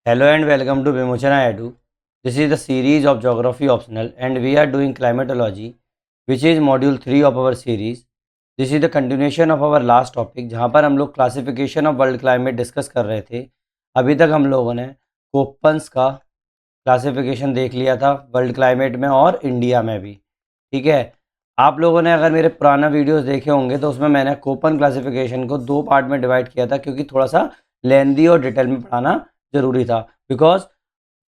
Hello and welcome to Vimochana Edu. This is the series of Geography Optional and we are doing Climatology, which is module 3 of our series. This is the continuation of our last topic जहाँ पर हम लोग classification of world climate discuss कर रहे थे। अभी तक हम लोगों ने कोपन्स का क्लासिफिकेशन देख लिया था वर्ल्ड क्लाइमेट में और इंडिया में भी। ठीक है, आप लोगों ने अगर मेरे पुराना वीडियोस देखे होंगे तो उसमें मैंने कोपन क्लासिफिकेशन को 2 पार्ट में डिवाइड किया था क्योंकि थोड़ा सा लेंदी और डिटेल में पढ़ाना ज़रूरी था। बिकॉज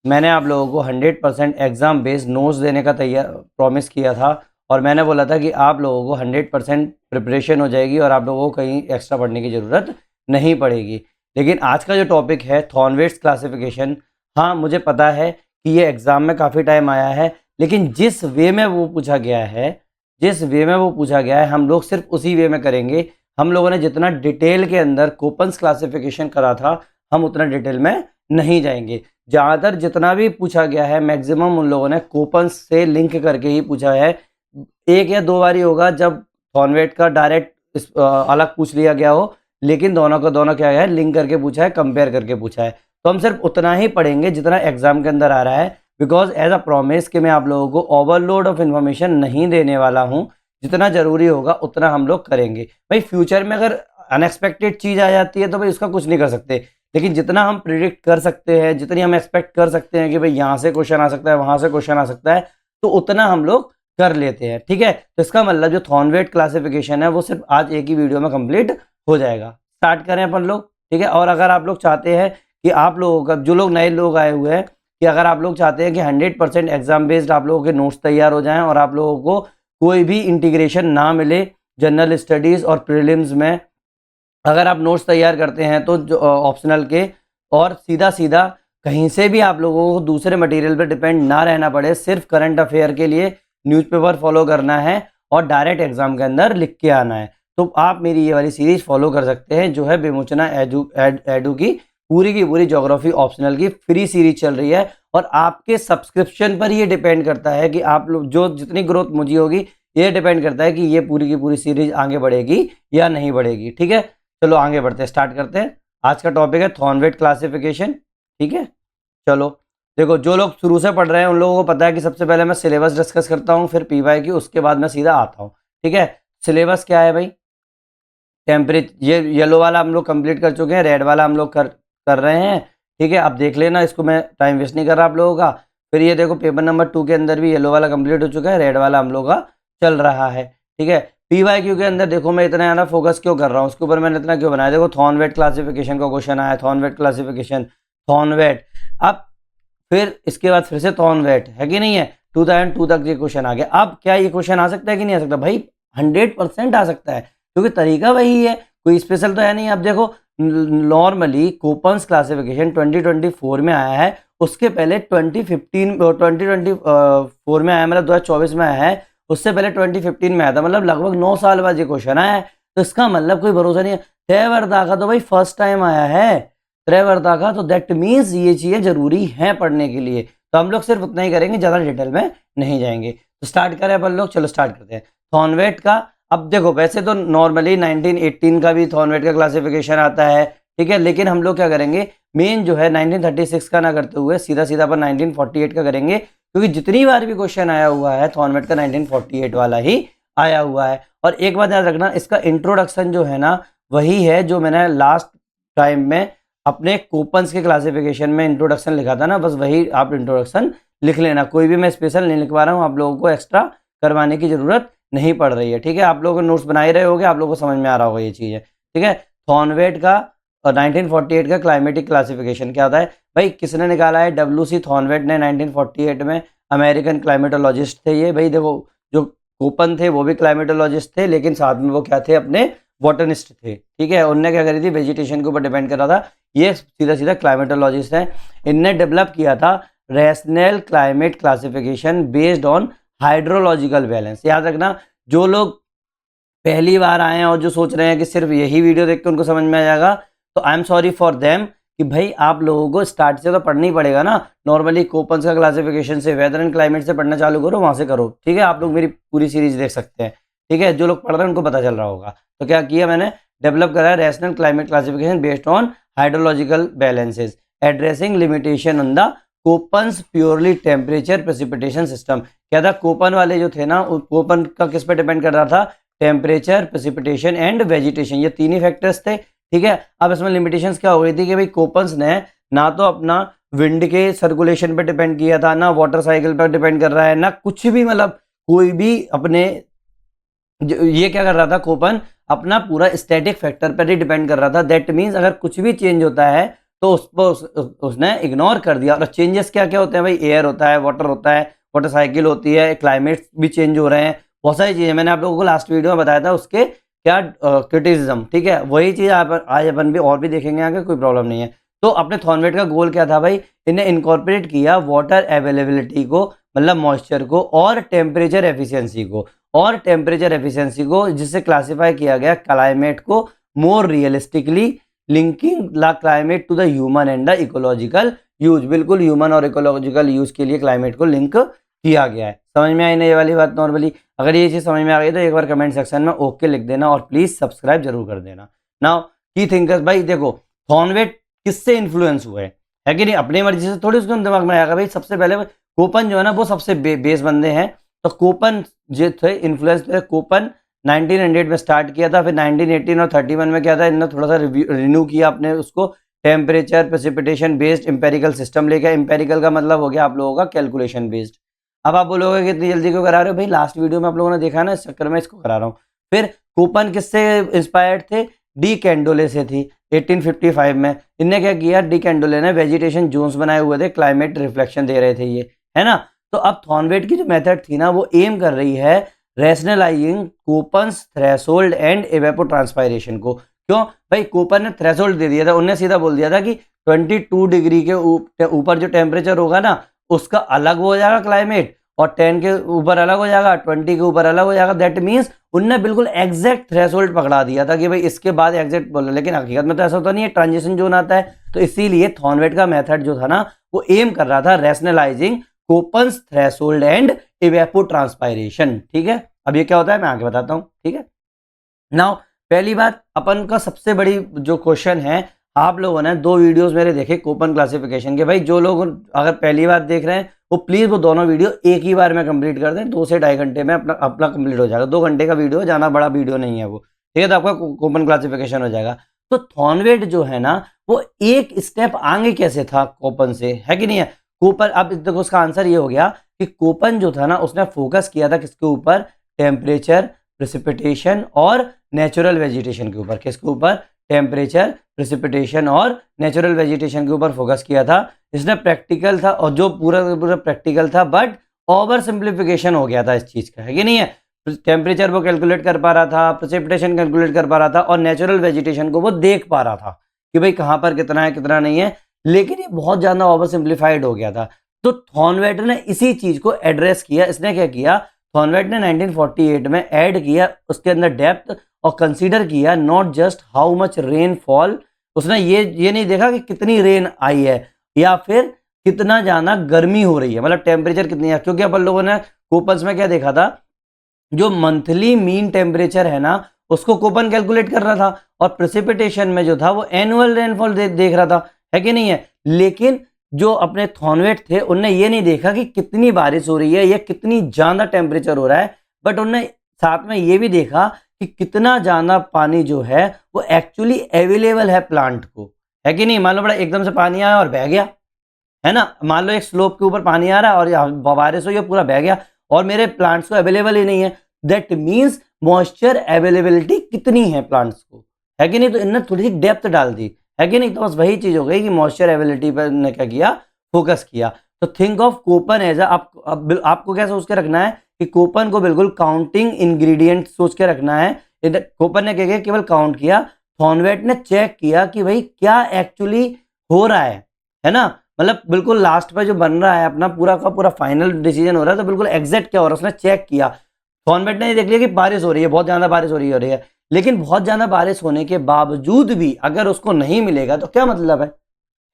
मैंने आप लोगों को 100% एग्ज़ाम बेस्ड नोट्स देने का प्रॉमिस किया था और मैंने बोला था कि आप लोगों को 100% प्रिपरेशन हो जाएगी और आप लोगों को कहीं एक्स्ट्रा पढ़ने की ज़रूरत नहीं पड़ेगी। लेकिन आज का जो टॉपिक है थॉर्नवेट्स क्लासिफिकेशन, हाँ मुझे पता है कि ये एग्ज़ाम में काफ़ी टाइम आया है, लेकिन जिस वे में वो पूछा गया है हम लोग सिर्फ उसी वे में करेंगे। हम लोगों ने जितना डिटेल के अंदर कोपन्स क्लासिफिकेशन करा था हम उतना डिटेल में नहीं जाएंगे। ज़्यादातर जितना भी पूछा गया है मैक्सिमम उन लोगों ने कोपन्स से लिंक करके ही पूछा है। एक या दो बार ही होगा जब थॉर्नवेट का डायरेक्ट अलग पूछ लिया गया हो, लेकिन दोनों का दोनों क्या है लिंक करके पूछा है, कंपेयर करके पूछा है। तो हम सिर्फ उतना ही पढ़ेंगे जितना एग्जाम के अंदर आ रहा है, बिकॉज एज अ प्रॉमिस कि मैं आप लोगों को ओवरलोड ऑफ इन्फॉर्मेशन नहीं देने वाला हूँ। जितना ज़रूरी होगा उतना हम लोग करेंगे। भाई फ्यूचर में अगर अनएक्सपेक्टेड चीज़ आ जाती है तो भाई उसका कुछ नहीं कर सकते, लेकिन जितना हम प्रिडिक्ट कर सकते हैं, जितनी हम एक्सपेक्ट कर सकते हैं कि भाई यहाँ से क्वेश्चन आ सकता है, वहाँ से क्वेश्चन आ सकता है, तो उतना हम लोग कर लेते हैं। ठीक है, तो इसका मतलब जो थॉर्नवेट क्लासिफिकेशन है वो सिर्फ आज एक ही वीडियो में कंप्लीट हो जाएगा। स्टार्ट करें अपन लोग। ठीक है, और अगर आप लोग चाहते हैं कि आप लोगों का जो लोग नए लोग आए हुए हैं कि अगर आप लोग चाहते हैं कि 100% एग्जाम बेस्ड आप लोगों के नोट्स तैयार हो जाएं और आप लोगों को कोई भी इंटीग्रेशन ना मिले जनरल स्टडीज़ और प्रीलिम्स में, अगर आप नोट्स तैयार करते हैं तो जो ऑप्शनल के और सीधा सीधा कहीं से भी आप लोगों को दूसरे मटेरियल पर डिपेंड ना रहना पड़े, सिर्फ करंट अफेयर के लिए न्यूज़पेपर फॉलो करना है और डायरेक्ट एग्जाम के अंदर लिख के आना है, तो आप मेरी ये वाली सीरीज फॉलो कर सकते हैं जो है विमोचना एडू की पूरी ज्योग्राफी ऑप्शनल की फ्री सीरीज चल रही है। और आपके सब्सक्रिप्शन पर ये डिपेंड करता है कि आप लोग जो जितनी ग्रोथ मुझे होगी ये डिपेंड करता है कि ये पूरी की पूरी सीरीज आगे बढ़ेगी या नहीं बढ़ेगी। ठीक है, चलो आगे बढ़ते हैं, स्टार्ट करते हैं। आज का टॉपिक है थॉर्नवेट क्लासिफिकेशन। ठीक है, चलो देखो जो लोग शुरू से पढ़ रहे हैं उन लोगों को पता है कि सबसे पहले मैं सिलेबस डिस्कस करता हूँ, फिर पीवाई की, उसके बाद मैं सीधा आता हूँ। ठीक है, सिलेबस क्या है भाई? टेम्परेचर, ये येलो वाला हम लोग कंप्लीट कर चुके हैं, रेड वाला हम लोग कर रहे हैं। ठीक है, अब देख लेना, इसको मैं टाइम वेस्ट नहीं कर रहा आप लोगों का। फिर ये देखो पेपर नंबर 2 के अंदर भी येलो वाला कंप्लीट हो चुका है, रेड वाला हम लोग का चल रहा है। ठीक है, पीवाईक्यू के अंदर देखो मैं इतना ज़्यादा फोकस क्यों कर रहा हूँ, उसके ऊपर मैंने इतना क्यों बनाया। देखो थॉर्नवेट क्लासिफिकेशन का क्वेश्चन आया, थॉर्नवेट क्लासिफिकेशन, थॉर्नवेट, अब फिर इसके बाद फिर से थॉर्नवेट है कि नहीं है, 2002 तक ये क्वेश्चन आ गया। अब क्या ये क्वेश्चन आ सकता है कि नहीं आ सकता? भाई 100% आ सकता है, क्योंकि तरीका वही है, कोई स्पेशल तो है नहीं। अब देखो नॉर्मली कोपन्स क्लासिफिकेशन 2024 में आया है, उसके पहले 2024 में आया, मतलब 2024 में आया है, उससे पहले 2015 में आया था, मतलब लगभग 9 साल बाद ये क्वेश्चन आया है। तो इसका मतलब कोई भरोसा नहीं है। त्रिवर्ता का तो भाई फर्स्ट टाइम आया है, त्रिवर्ता का, तो दैट मीन्स ये चीज़ें जरूरी हैं पढ़ने के लिए। तो हम लोग सिर्फ उतना ही करेंगे, ज़्यादा डिटेल में नहीं जाएंगे। तो स्टार्ट करें अपन लोग, चलो स्टार्ट करते हैं थॉर्नवेट का। अब देखो वैसे तो नॉर्मली 1918 का भी थॉर्नवेट का क्लासिफिकेशन आता है, ठीक है, लेकिन हम लोग क्या करेंगे, मेन जो है 1936 का ना करते हुए सीधा सीधा अपन 1948 का करेंगे, क्योंकि जितनी बार भी क्वेश्चन आया हुआ है थॉर्नवेट का 1948 वाला ही आया हुआ है। और एक बात याद रखना, इसका इंट्रोडक्शन जो है ना वही है जो मैंने लास्ट टाइम में अपने कोपन्स के क्लासिफिकेशन में इंट्रोडक्शन लिखा था ना, बस वही आप इंट्रोडक्शन लिख लेना। कोई भी मैं स्पेशल नहीं लिखवा रहा हूँ, आप लोगों को एक्स्ट्रा करवाने की जरूरत नहीं पड़ रही है। ठीक है, आप लोगों को नोट्स बना ही रहे होगे, आप लोगों को समझ में आ रहा होगा ये चीज़ है। ठीक है, थॉर्नवेट का और 1948 का क्लाइमेटिक क्लासिफिकेशन क्या होता है भाई, किसने निकाला है? WC थॉर्नवेट ने 1948 में, अमेरिकन क्लाइमेटोलॉजिस्ट थे ये। भाई देखो जो कोपन थे वो भी क्लाइमेटोलॉजिस्ट थे, लेकिन साथ में वो क्या थे, अपने बॉटनिस्ट थे। ठीक है, उनने क्या करी थी, वेजिटेशन के ऊपर डिपेंड कर रहा था। ये सीधा सीधा क्लाइमेटोलॉजिस्ट हैं, इनने डेवलप किया था rational climate classification based on hydrological balance. याद रखना, जो लोग पहली बार आए हैं और जो सोच रहे हैं कि सिर्फ यही वीडियो देख के उनको समझ में आ जाएगा, तो I am sorry for them कि भाई आप लोगों को स्टार्ट से तो पढ़ना ही पड़ेगा ना। नॉर्मली कोपन्स का क्लासिफिकेशन से, वेदर एंड क्लाइमेट से पढ़ना चालू करो, वहां से करो। ठीक है, आप लोग मेरी पूरी सीरीज देख सकते हैं। ठीक है, जो लोग पढ़ रहे हैं उनको पता चल रहा होगा। तो क्या किया मैंने, डेवलप करा है rational climate classification based on hydrological balances. Addressing limitation on the Koppen's purely temperature precipitation system. क्या था, कोपन वाले जो थे ना, कोपन का किस पे डिपेंड कर रहा था, टेम्परेचर, प्रेसिपिटेशन एंड वेजिटेशन, ये तीन ही फैक्टर्स थे। ठीक है, अब इसमें लिमिटेशंस क्या हो गई थी कि भाई कोपन्स ने ना तो अपना विंड के सर्कुलेशन पे डिपेंड किया था, ना वाटर साइकिल पर डिपेंड कर रहा है, ना कुछ भी, मतलब कोई भी अपने ये क्या कर रहा था, कोपन अपना पूरा स्टैटिक फैक्टर पर ही डिपेंड कर रहा था। दैट मीन्स अगर कुछ भी चेंज होता है तो उसने इग्नोर कर दिया। और चेंजेस क्या क्या होते हैं भाई, एयर होता है, वाटर साइकिल होती है, क्लाइमेट भी चेंज हो रहे हैं, बहुत सारी चीजें मैंने आप लोगों को लास्ट वीडियो में बताया था उसके क्या क्रिटिसिज्म। ठीक है, वही चीज आज अपन भी और भी देखेंगे आगे, कोई प्रॉब्लम नहीं है। तो अपने थॉर्नवेट का गोल क्या था भाई, इन्हें इनकॉर्पोरेट किया वाटर अवेलेबिलिटी को, मतलब मॉइस्चर को, और टेम्परेचर एफिशिएंसी को, जिससे क्लासिफाई किया गया क्लाइमेट को more realistically linking the climate to the human and the ecological use. बिल्कुल ह्यूमन और इकोलॉजिकल यूज के लिए क्लाइमेट को लिंक किया गया है। समझ में आई ना ये वाली बात नॉर्मली? अगर ये चीज समझ में आ गई तो एक बार कमेंट सेक्शन में ओके लिख देना और प्लीज सब्सक्राइब जरूर कर देना। नाउ की थिंकर्स, भाई देखो थॉर्नवेट किससे इन्फ्लुएंस हुए है कि नहीं, अपनी मर्जी से थोड़ी उसको दिमाग में आएगा। भाई सबसे पहले कोपन जो है ना वो सबसे बेस बंदे हैं, तो कोपन जो थे इन्फ्लुएंस थे। कोपन 1900 में स्टार्ट किया था, फिर 1918 और 31 में क्या था, इन्होंने थोड़ा सा रिन्यू किया अपने उसको, temperature precipitation based empirical system लेके। एम्पेरिकल का मतलब हो गया आप लोगों का कैलकुलेशन बेस्ड। अब आप बोलोगे कि इतनी जल्दी क्यों करा रहे हो भाई, लास्ट वीडियो में आप लोगों ने देखा ना, इस चक्कर में इसको करा रहा हूँ। फिर कोपन किससे इंस्पायर्ड थे, डी कैंडोले से थी 1855 में। इनने क्या किया, डी कैंडोले ने वेजिटेशन जोन्स बनाए हुए थे, क्लाइमेट रिफ्लेक्शन दे रहे थे ये, है ना। तो अब थॉर्नवेट की जो मेथड थी ना वो एम कर रही है रैशनलाइजिंग कोपन्स थ्रेशोल्ड एंड इवेपोट्रांसपायरेशन को। क्यों भाई, कोपन ने थ्रेशोल्ड दे दिया था, उन्हें सीधा बोल दिया था कि 22 डिग्री के ऊपर जो टेम्परेचर होगा ना उसका अलग हो जाएगा क्लाइमेट, और 10 के ऊपर अलग हो जाएगा, 20 के ऊपर अलग हो जाएगा। दैट मीन्स उनने बिल्कुल एग्जैक्ट थ्रेशोल्ड पकड़ा दिया था कि भाई इसके बाद एग्जैक्ट बोला, लेकिन हकीकत में तो ऐसा होता नहीं है, ट्रांजिशन जोन आता है। तो इसीलिए थॉर्नवेट का मेथड जो था ना वो एम कर रहा था रैशनलाइजिंग कोपन्स थ्रेशोल्ड एंड इवेपोट्रांसपायरेशन। ठीक है, अब ये क्या होता है मैं आगे बताता हूँ। ठीक है, नाउ पहली बात अपन का सबसे बड़ी जो क्वेश्चन है, आप लोगों ने 2 वीडियोस मेरे देखे कोपन क्लासिफिकेशन के। भाई जो लोग अगर पहली बार देख रहे हैं वो प्लीज वो दोनों वीडियो एक ही बार में कंप्लीट कर दें, 2 से 2.5 घंटे में अपना कंप्लीट हो जाएगा। 2 घंटे का वीडियो, जाना बड़ा वीडियो नहीं है वो। ठीक है, तो आपका कोपन क्लासिफिकेशन हो जाएगा। तो थॉर्नवेट जो है ना वो एक स्टेप आगे कैसे था कोपन से, है कि नहीं है। कोपन, अब देखो उसका आंसर ये हो गया कि कोपन जो था ना उसने फोकस किया था किसके ऊपर, टेम्परेचर, प्रेसिपिटेशन और नेचुरल वेजिटेशन के ऊपर। किसके ऊपर, टेम्परेचर, प्रेसिपिटेशन और नेचुरल वेजिटेशन के ऊपर फोकस किया था। इसने प्रैक्टिकल था, और जो पूरा प्रैक्टिकल था, बट ओवर सिंप्लीफिकेशन हो गया था इस चीज का, है कि नहीं है। टेम्परेचर वो कैलकुलेट कर पा रहा था, प्रेसिपिटेशन कैलकुलेट कर पा रहा था, और नेचुरल वेजिटेशन को वो देख पा रहा था कि भाई कहाँ पर कितना है कितना नहीं है, लेकिन ये बहुत ज्यादा ओवर सिंप्लीफाइड हो गया था। तो थॉर्नवेट ने इसी चीज को एड्रेस किया। इसने क्या किया, थॉर्नवेट ने 1948 में ऐड किया उसके अंदर डेप्थ, और कंसीडर किया not just how much rain fall. उसने ये नहीं देखा कि कितनी रेन आई है या फिर कितना ज्यादा गर्मी हो रही है, मतलब टेम्परेचर कितनी है। क्योंकि अपन लोगों ने कोपन्स में क्या देखा था, जो मंथली मीन टेम्परेचर है ना उसको कोपन कैलकुलेट कर रहा था, और प्रेसिपिटेशन में जो था वो एनुअल रेनफॉल देख रहा था, है कि नहीं है। लेकिन जो अपने थॉर्नवेट थे उनने ये नहीं देखा कि कितनी बारिश हो रही है या कितनी ज्यादा टेम्परेचर हो रहा है, बट उनने साथ में ये भी देखा कि कितना ज्यादा पानी जो है वो एक्चुअली अवेलेबल है प्लांट को, है कि नहीं। मान लो बड़ा एकदम से पानी आया और बह गया, है ना। मान लो एक स्लोप के ऊपर पानी आ रहा है और बारिश हुई पूरा बह गया और मेरे प्लांट्स को अवेलेबल ही नहीं है। दैट मीन्स मॉइस्चर अवेलेबिलिटी कितनी है प्लांट्स को, है कि नहीं। तो इन्होंने थोड़ी सी डेप्थ डाल दी, है कि नहीं। तो बस वही चीज हो गई कि मॉइस्चर अवेलेबिलिटी पर ने क्या किया, फोकस किया। तो थिंक ऑफ कोपन एज आपको क्या सोच के रखना है कि कोपन को बिल्कुल काउंटिंग इंग्रेडिएंट सोच के रखना है। कोपन ने क्या किया, केवल काउंट किया। थॉर्नवेट ने चेक किया कि भाई क्या एक्चुअली हो रहा है ना। मतलब बिल्कुल लास्ट पे जो बन रहा है अपना पूरा का पूरा फाइनल डिसीजन हो रहा है, तो बिल्कुल एग्जैक्ट क्या हो रहा है उसने चेक किया। थॉर्नवेट ने देख लिया कि बारिश हो रही है, बहुत ज्यादा बारिश हो रही है, लेकिन बहुत ज्यादा बारिश होने के बावजूद भी अगर उसको नहीं मिलेगा तो क्या मतलब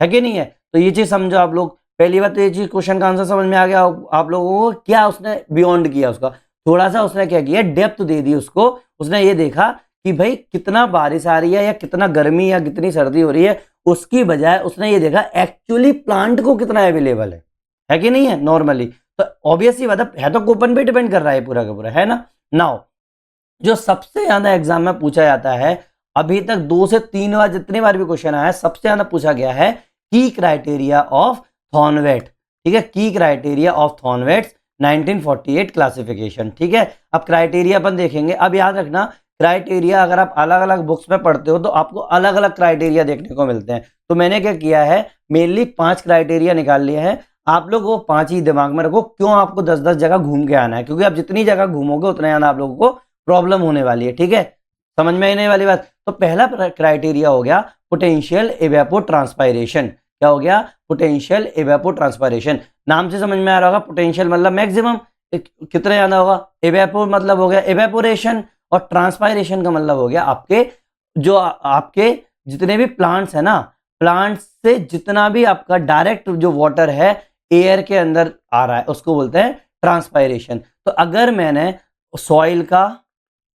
है कि नहीं है। तो ये चीज समझो आप लोग। पहली बात तो ये चीज, क्वेश्चन का आंसर समझ में आ गया आप लोगों को। क्या उसने बियॉन्ड किया, उसका थोड़ा सा उसने क्या किया, डेप्थ दे दी उसको। उसने ये देखा कि भाई कितना बारिश आ रही है या कितना गर्मी या कितनी सर्दी हो रही है, उसकी बजाय उसने ये देखा एक्चुअली प्लांट को कितना अवेलेबल है कि नहीं है नॉर्मली। तो ऑब्वियसली बात है तो कूपन पे डिपेंड कर रहा है पूरा का पूरा, है ना। नाउ जो सबसे ज्यादा एग्जाम में पूछा जाता है, अभी तक 2 से 3 बार जितनी बार भी क्वेश्चन आया है, सबसे ज्यादा पूछा गया है की क्राइटेरिया ऑफ थॉर्नवेट, ठीक है, की क्राइटेरिया ऑफ थॉर्नवेट्स 1948 क्लासिफिकेशन, ठीक है। अब क्राइटेरिया अपन देखेंगे। अब याद रखना क्राइटेरिया अगर आप अलग अलग बुक्स में पढ़ते हो तो आपको अलग अलग क्राइटेरिया देखने को मिलते हैं। तो मैंने क्या किया है, मेनली 5 क्राइटेरिया निकाल लिए हैं। आप लोग वो 5 ही दिमाग में रखो, क्यों आपको 10-10 जगह घूम के आना है, क्योंकि आप जितनी जगह घूमोगे उतना ज्यादा आप लोगों को प्रॉब्लम होने वाली है, ठीक है, समझ में आने वाली बात। तो पहला क्राइटेरिया हो गया पोटेंशियल इवेपोट्रांसपायरेशन। क्या हो गया, पोटेंशियल इवेपोट्रांसपायरेशन। नाम से समझ में आ रहा होगा, पोटेंशियल मतलब मैक्सिमम कितना ज्यादा होगा, इवेपो मतलब हो गया इवेपोरेशन, और ट्रांसपायरेशन का मतलब हो गया आपके जो आपके जितने भी प्लांट्स है ना, प्लांट्स से जितना भी आपका डायरेक्ट जो वाटर है एयर के अंदर आ रहा है उसको बोलते हैं ट्रांसपायरेशन। तो अगर मैंने सॉइल का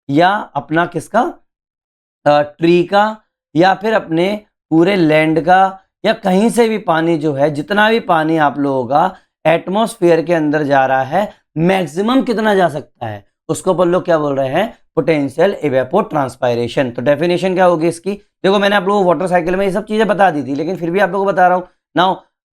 या अपना किसका ट्री का या फिर अपने पूरे लैंड का या कहीं से भी पानी जो है, जितना भी पानी आप लोगों का एटमॉस्फेयर के अंदर जा रहा है, मैक्सिमम कितना जा सकता है, उसको अपन लोग क्या बोल रहे हैं, पोटेंशियल इवेपोट्रांसपायरेशन। तो डेफिनेशन क्या होगी इसकी, देखो मैंने आप लोगों को वाटर साइकिल में ये सब चीजें बता दी थी, लेकिन फिर भी आप लोगों को बता रहा हूं। नाउ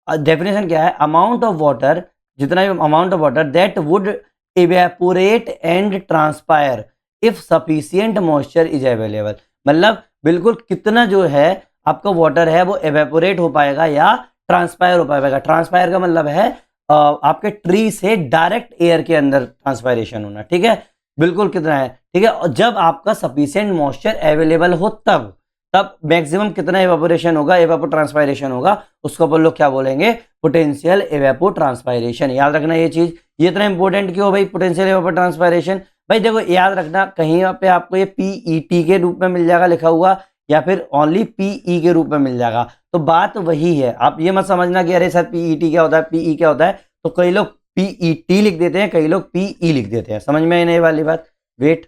डेफिनेशन क्या है, अमाउंट ऑफ वाटर, जितना भी amount of water that would evaporate and transpire if sufficient moisture is available. मतलब बिल्कुल कितना जो है आपका वाटर है वो एवेपोरेट हो पाएगा या ट्रांसपायर हो पाएगा। ट्रांसपायर का मतलब है आपके ट्री से डायरेक्ट एयर के अंदर ट्रांसपायरेशन होना, ठीक है, बिल्कुल कितना है, ठीक है। और जब आपका सफिशिएंट मॉइस्चर अवेलेबल हो तब मैक्सिमम कितना एवेपोरेशन होगा, एवेपोट्रांसपायरेशन होगा, उसको अपन लोग क्या बोलेंगे, पोटेंशियल एवेपोट्रांसपायरेशन। याद रखना ये चीज, ये इतना इंपॉर्टेंट क्यों भाई पोटेंशियल एवेपोट्रांसपायरेशन। भाई देखो याद रखना, कहीं पे आपको ये पीईटी के रूप में मिल जाएगा लिखा हुआ, या फिर ओनली पीई के रूप में मिल जाएगा, तो बात वही है। आप ये मत समझना कि अरे सर पीईटी क्या होता है, पीई क्या होता है, तो कई लोग पीईटी लिख देते हैं, कई लोग पीई लिख देते हैं, समझ में आने वाली बात। वेट,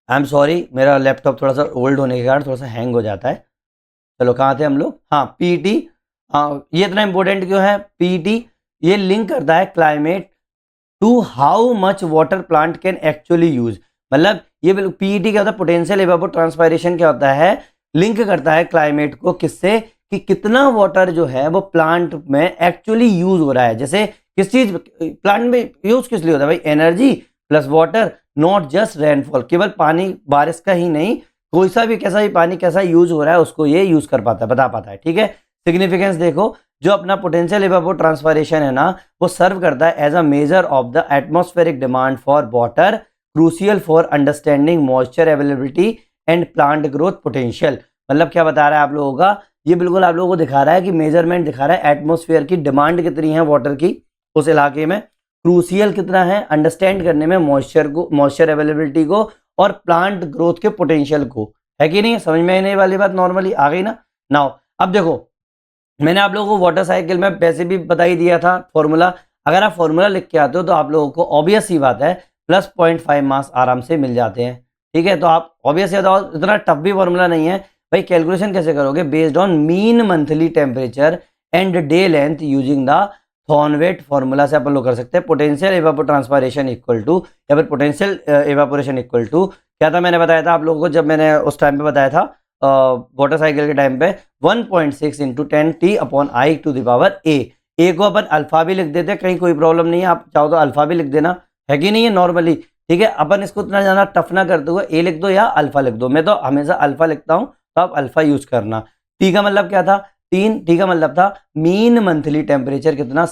आई एम सॉरी, मेरा लैपटॉप थोड़ा सा ओल्ड होने के कारण थोड़ा सा हैंग हो जाता है। चलो कहाँ थे हम लोग, हाँ पीईटी। ये इतना इंपॉर्टेंट क्यों है पीईटी, ये लिंक करता है climate to how much water plant can actually use. मतलब ये पीईटी क्या होता है, पोटेंशियल इवेपोट्रांसपायरेशन क्या होता है, लिंक करता है क्लाइमेट को किससे, कि कितना वाटर जो है वो प्लांट में एक्चुअली यूज हो रहा है। जैसे किस चीज प्लांट में यूज किस लिए होता है भाई, energy plus water, not just rainfall. केवल पानी बारिश का ही नहीं, कोई सा भी कैसा भी पानी कैसा यूज हो रहा है उसको ये यूज कर पाता है, बता पाता है, ठीक है। सिग्निफिकेंस देखो, जो अपना पोटेंशियल इवेपोट्रांसपायरेशन है ना, वो सर्व करता है as a measure of the atmospheric demand for water, crucial for understanding moisture availability and plant growth potential. मतलब क्या बता रहा है आप लोगों का, ये बिल्कुल आप लोगों को दिखा रहा है कि मेजरमेंट दिखा रहा है एटमॉस्फेयर की डिमांड कितनी है वाटर की उस इलाके में, क्रूशियल कितना है अंडरस्टैंड करने में मॉइस्चर को, मॉइस्चर अवेलेबिलिटी को, और प्लांट ग्रोथ के पोटेंशियल को, है कि नहीं, समझ में आने वाली बात नॉर्मली आ गई ना। नाउ अब देखो मैंने आप लोगों को वाटर साइकिल में वैसे भी बता ही दिया था फॉर्मूला, अगर आप फॉर्मूला लिख के आते हो तो आप लोगों को ऑब्वियस ही बात है प्लस 0.5 मार्क्स आराम से मिल जाते हैं, ठीक है। तो आप ऑब्वियस इतना टफ भी फॉर्मूला नहीं है भाई। कैलकुलेशन कैसे करोगे, based on mean monthly temperature and day length using the Thornthwaite formula से अपन लोग कर सकते हैं। पोटेंशियल इवेपोट्रांसपायरेशन इक्वल टू, या फिर पोटेंशियल इवेपोरेशन इक्वल टू क्या था, मैंने बताया था आप लोगों को जब मैंने उस टाइम पे बताया था वाटर साइकिल के टाइम पे, 1.6 into 10 T upon I to the power a को अपन अल्फा भी लिख देते हैं, कहीं कोई प्रॉब्लम नहीं है, आप चाहो तो अल्फा भी लिख देना, है कि नहीं है नॉर्मली, ठीक है। अपन इसको इतना ज़्यादा टफ ना करते हुए ए लिख दो या अल्फा लिख दो, मैं तो हमेशा अल्फा लिखता हूँ, तो आप अल्फा यूज करना। टी का मतलब क्या था, 3, टी का मतलब था मीन मंथली टेम्परेचर कितना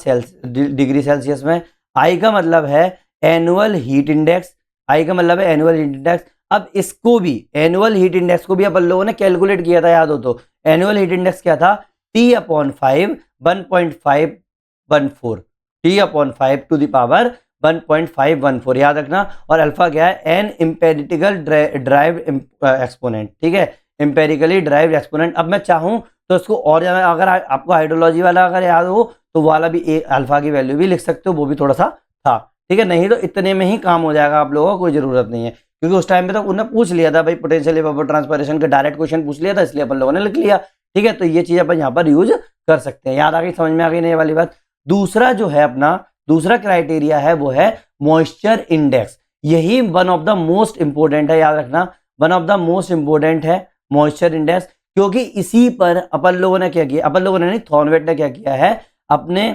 डिग्री सेल्सियस में। आई का मतलब है एनुअल हीट इंडेक्स, आई का मतलब है एनुअल हीट इंडेक्स। अब इसको भी एनुअल हीट इंडेक्स को भी अपन लोगों ने कैलकुलेट किया था, याद हो तो, एनुअल हीट इंडेक्स क्या था, T upon 5 1.514, T upon 5 to the power 1.514 याद रखना। और अल्फा क्या है, एन एम्पेरिटिकल ड्राइव्ड एक्सपोनेंट, ठीक है, एम्पेरिकली ड्राइव्ड एक्सपोनेंट। अब मैं चाहूं तो इसको और ज़्यादा, अगर आपको हाइड्रोलॉजी वाला अगर याद हो तो वाला भी अल्फा की वैल्यू भी लिख सकते हो, वो भी थोड़ा सा था, ठीक है। नहीं तो इतने में ही काम हो जाएगा आप लोगों को, कोई ज़रूरत नहीं है, क्योंकि उस टाइम पे तो उन्होंने पूछ लिया था भाई, पोटेंशियल इवेपोट्रांसपायरेशन का डायरेक्ट क्वेश्चन पूछ लिया था, इसलिए अपन लोगों ने लिख लिया। ठीक है, तो ये चीज अपन यहाँ पर यूज कर सकते हैं। याद आ गई, समझ में आ गई ना ये वाली बात। दूसरा जो है अपना दूसरा क्राइटेरिया है वो है मॉइस्चर इंडेक्स। यही one of the most important है, याद रखना, one of the most important है मॉइस्चर इंडेक्स, क्योंकि इसी पर अपन लोगों ने क्या किया, अपन लोगों ने नहीं, थॉर्नवेट ने क्या किया है, अपने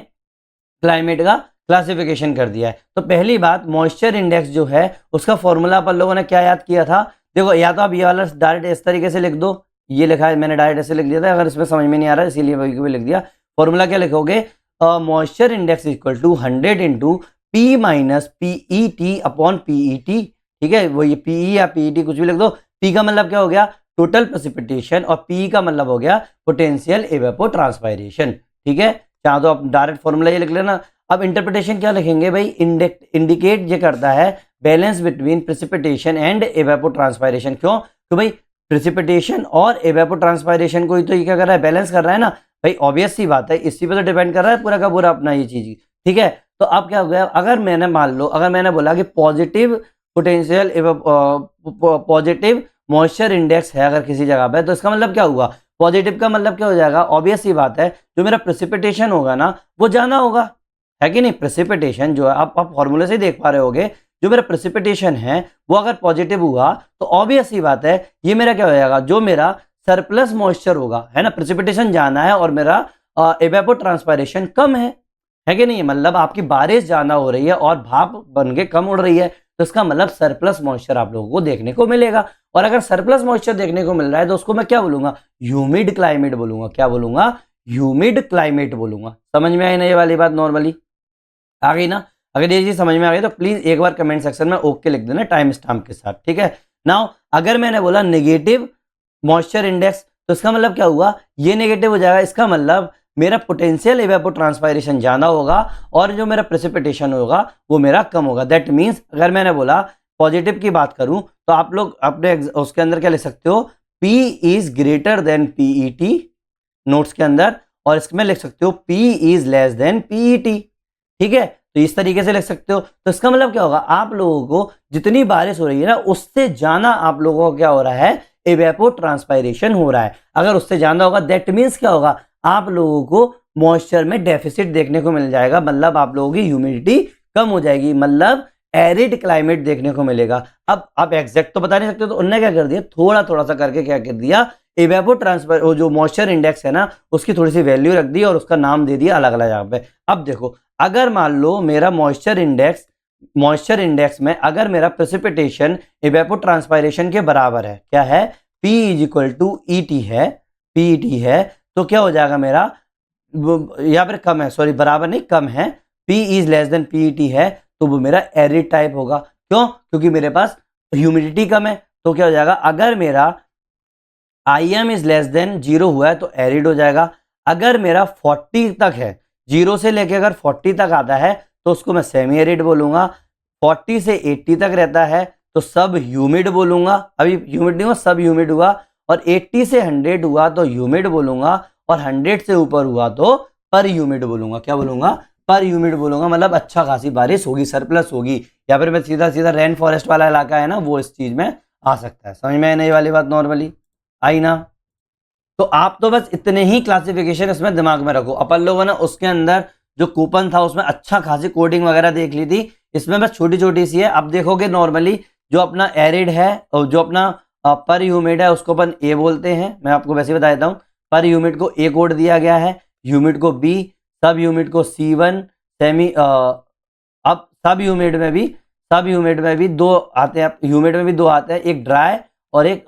क्लाइमेट का क्लासिफिकेशन कर दिया है। तो पहली बात, मॉइस्चर इंडेक्स जो है उसका फॉर्मूला अपन लोगों ने क्या याद किया था, देखो, या तो आप ये वाला डायरेक्ट इस तरीके से लिख दो, ये लिखा है मैंने डायरेक्ट ऐसे लिख दिया था, अगर इसमें समझ में नहीं आ रहा है इसीलिए वही भी लिख दिया। फॉर्मूला क्या लिखोगे, moisture index equal to 100 into P minus PET upon PET. ठीक है, वो ये पीई या पीईटी कुछ भी लिख दो। पी का मतलब क्या हो गया, टोटल प्रेसिपिटेशन, और पी का मतलब हो गया पोटेंशियल इवेपोट्रांसपायरेशन। ठीक है, चाहे तो आप डायरेक्ट फॉर्मूला ये लिख लेना। अब इंटरप्रिटेशन क्या लिखेंगे भाई, इंडिकेट ये करता है बैलेंस बिटवीन प्रेसिपिटेशन एंड इवेपोट्रांसपायरेशन। क्यों, तो भाई प्रेसिपिटेशन और इवेपोट्रांसपायरेशन को ही तो ये क्या कर रहा है, बैलेंस कर रहा है ना भाई, ऑब्वियस सी बात है, इसी पे तो डिपेंड कर रहा है पूरा का पूरा अपना ये चीज। ठीक है, तो अब क्या हो गया, अगर मैंने मान लो, अगर मैंने बोला कि positive potential positive moisture index है अगर किसी जगह पे, तो इसका मतलब क्या हुआ, पॉजिटिव का मतलब क्या हो जाएगा, ऑब्वियस सी बात है, जो मेरा प्रेसिपिटेशन होगा ना वो जाना होगा, है कि नहीं। प्रेसिपिटेशन जो है आप फॉर्मूले से देख पा रहे होगे, जो मेरा प्रेसिपिटेशन है वो अगर पॉजिटिव हुआ तो ऑब्वियस सी बात है ये मेरा क्या हो जाएगा, जो मेरा सरप्लस मॉइस्चर होगा, है ना, प्रेसिपिटेशन जाना है और मेरा इवेपोट्रांसपायरेशन कम है कि नहीं, मतलब आपकी बारिश ज्यादा हो रही है और भाप बन के कम उड़ रही है, तो इसका मतलब सरप्लस मॉइस्चर आप लोगों को देखने को मिलेगा। और अगर सरप्लस मॉइस्चर देखने को मिल रहा है तो उसको मैं क्या बोलूंगा, ह्यूमिड क्लाइमेट बोलूंगा। क्या बोलूंगा, ह्यूमिड क्लाइमेट बोलूंगा। समझ में आई ना ये वाली बात, नॉर्मली आ गई ना। अगर ये चीज समझ में आ गई तो प्लीज एक बार कमेंट सेक्शन में ओके लिख देना टाइम स्टैम्प के साथ। ठीक है, नाउ अगर मैंने बोला नेगेटिव मॉइस्चर इंडेक्स, तो इसका मतलब क्या हुआ, ये नेगेटिव हो जाएगा, इसका मतलब मेरा पोटेंशियल इवेपोट्रांसपायरेशन ज्यादा होगा और जो मेरा प्रेसिपिटेशन होगा वो मेरा कम होगा। दैट मीन्स अगर मैंने बोला पॉजिटिव की बात करूं तो आप लोग अपने उसके अंदर क्या लिख सकते हो, P is greater than PET notes के अंदर, और इसमें लिख सकते हो P is less than PET। ठीक है, तो इस तरीके से लिख सकते हो। तो इसका मतलब क्या होगा, आप लोगों को जितनी बारिश हो रही है ना उससे ज्यादा आप लोगों को क्या हो रहा है, इवेपोट्रांसपायरेशन हो रहा है। अगर उससे ज्यादा होगा दैट मीन्स क्या होगा, आप लोगों को मॉइस्चर में डेफिसिट देखने को मिल जाएगा, मतलब आप लोगों की ह्यूमिडिटी कम हो जाएगी, मतलब एरिड क्लाइमेट देखने को मिलेगा। अब आप एग्जैक्ट तो बता नहीं सकते, तो उन्होंने क्या कर दिया, थोड़ा थोड़ा सा करके क्या कर दिया, इवेपोट्रांसपायर वो जो मॉइस्चर इंडेक्स है ना उसकी थोड़ी सी वैल्यू रख दी और उसका नाम दे दिया अलग अलग जगह पे। अब देखो, अगर मान लो मेरा मॉइस्चर इंडेक्स में अगर मेरा प्रेसिपिटेशन इवेपोट्रांसपायरेशन के बराबर है, क्या है, P is equal to ET है, PET है, तो क्या हो जाएगा मेरा, या फिर कम है, सॉरी बराबर नहीं कम है, P is less than PET है, तो वो मेरा एरिड टाइप होगा। क्यों, क्योंकि मेरे पास ह्यूमिडिटी कम है। तो क्या हो जाएगा, अगर मेरा IM इज लेस देन 0 हुआ है तो एरिड हो जाएगा। अगर मेरा 40 तक है, 0 से लेके अगर 40 तक आता है तो उसको मैं सेमी एरिड बोलूंगा। 40 से 80 तक रहता है तो सब ह्यूमिड बोलूंगा, अभी ह्यूमिड नहीं हुआ, सब ह्यूमिड हुआ। और 80 से 100 हुआ तो ह्यूमिड बोलूंगा, और 100 से ऊपर हुआ तो पर ह्यूमिड बोलूंगा। क्या बोलूंगा, पर ह्यूमिड बोलूंगा, मतलब अच्छा खासी बारिश होगी, सरप्लस होगी, या फिर मैं सीधा सीधा रेन फॉरेस्ट वाला इलाका है ना वो इस चीज में आ सकता है। समझ में आने वाली बात, नॉर्मली आई ना। तो आप तो बस इतने ही क्लासिफिकेशन इसमें दिमाग में रखो। अपन लोगों ने उसके अंदर जो कूपन था उसमें अच्छा खासी कोडिंग वगैरह देख ली थी, इसमें बस छोटी छोटी सी है। अब देखोगे नॉर्मली जो अपना एरिड है और जो अपना पर ह्यूमिड है उसको अपन ए बोलते हैं, मैं आपको वैसे बता देता हूँ। पर ह्यूमिड को ए कोड दिया गया है, ह्यूमिड को बी, सब ह्यूमिड को C1, सेमी अब सब ह्यूमिड में भी दो आते हैं, ह्यूमिड में भी दो आते हैं, एक ड्राई और एक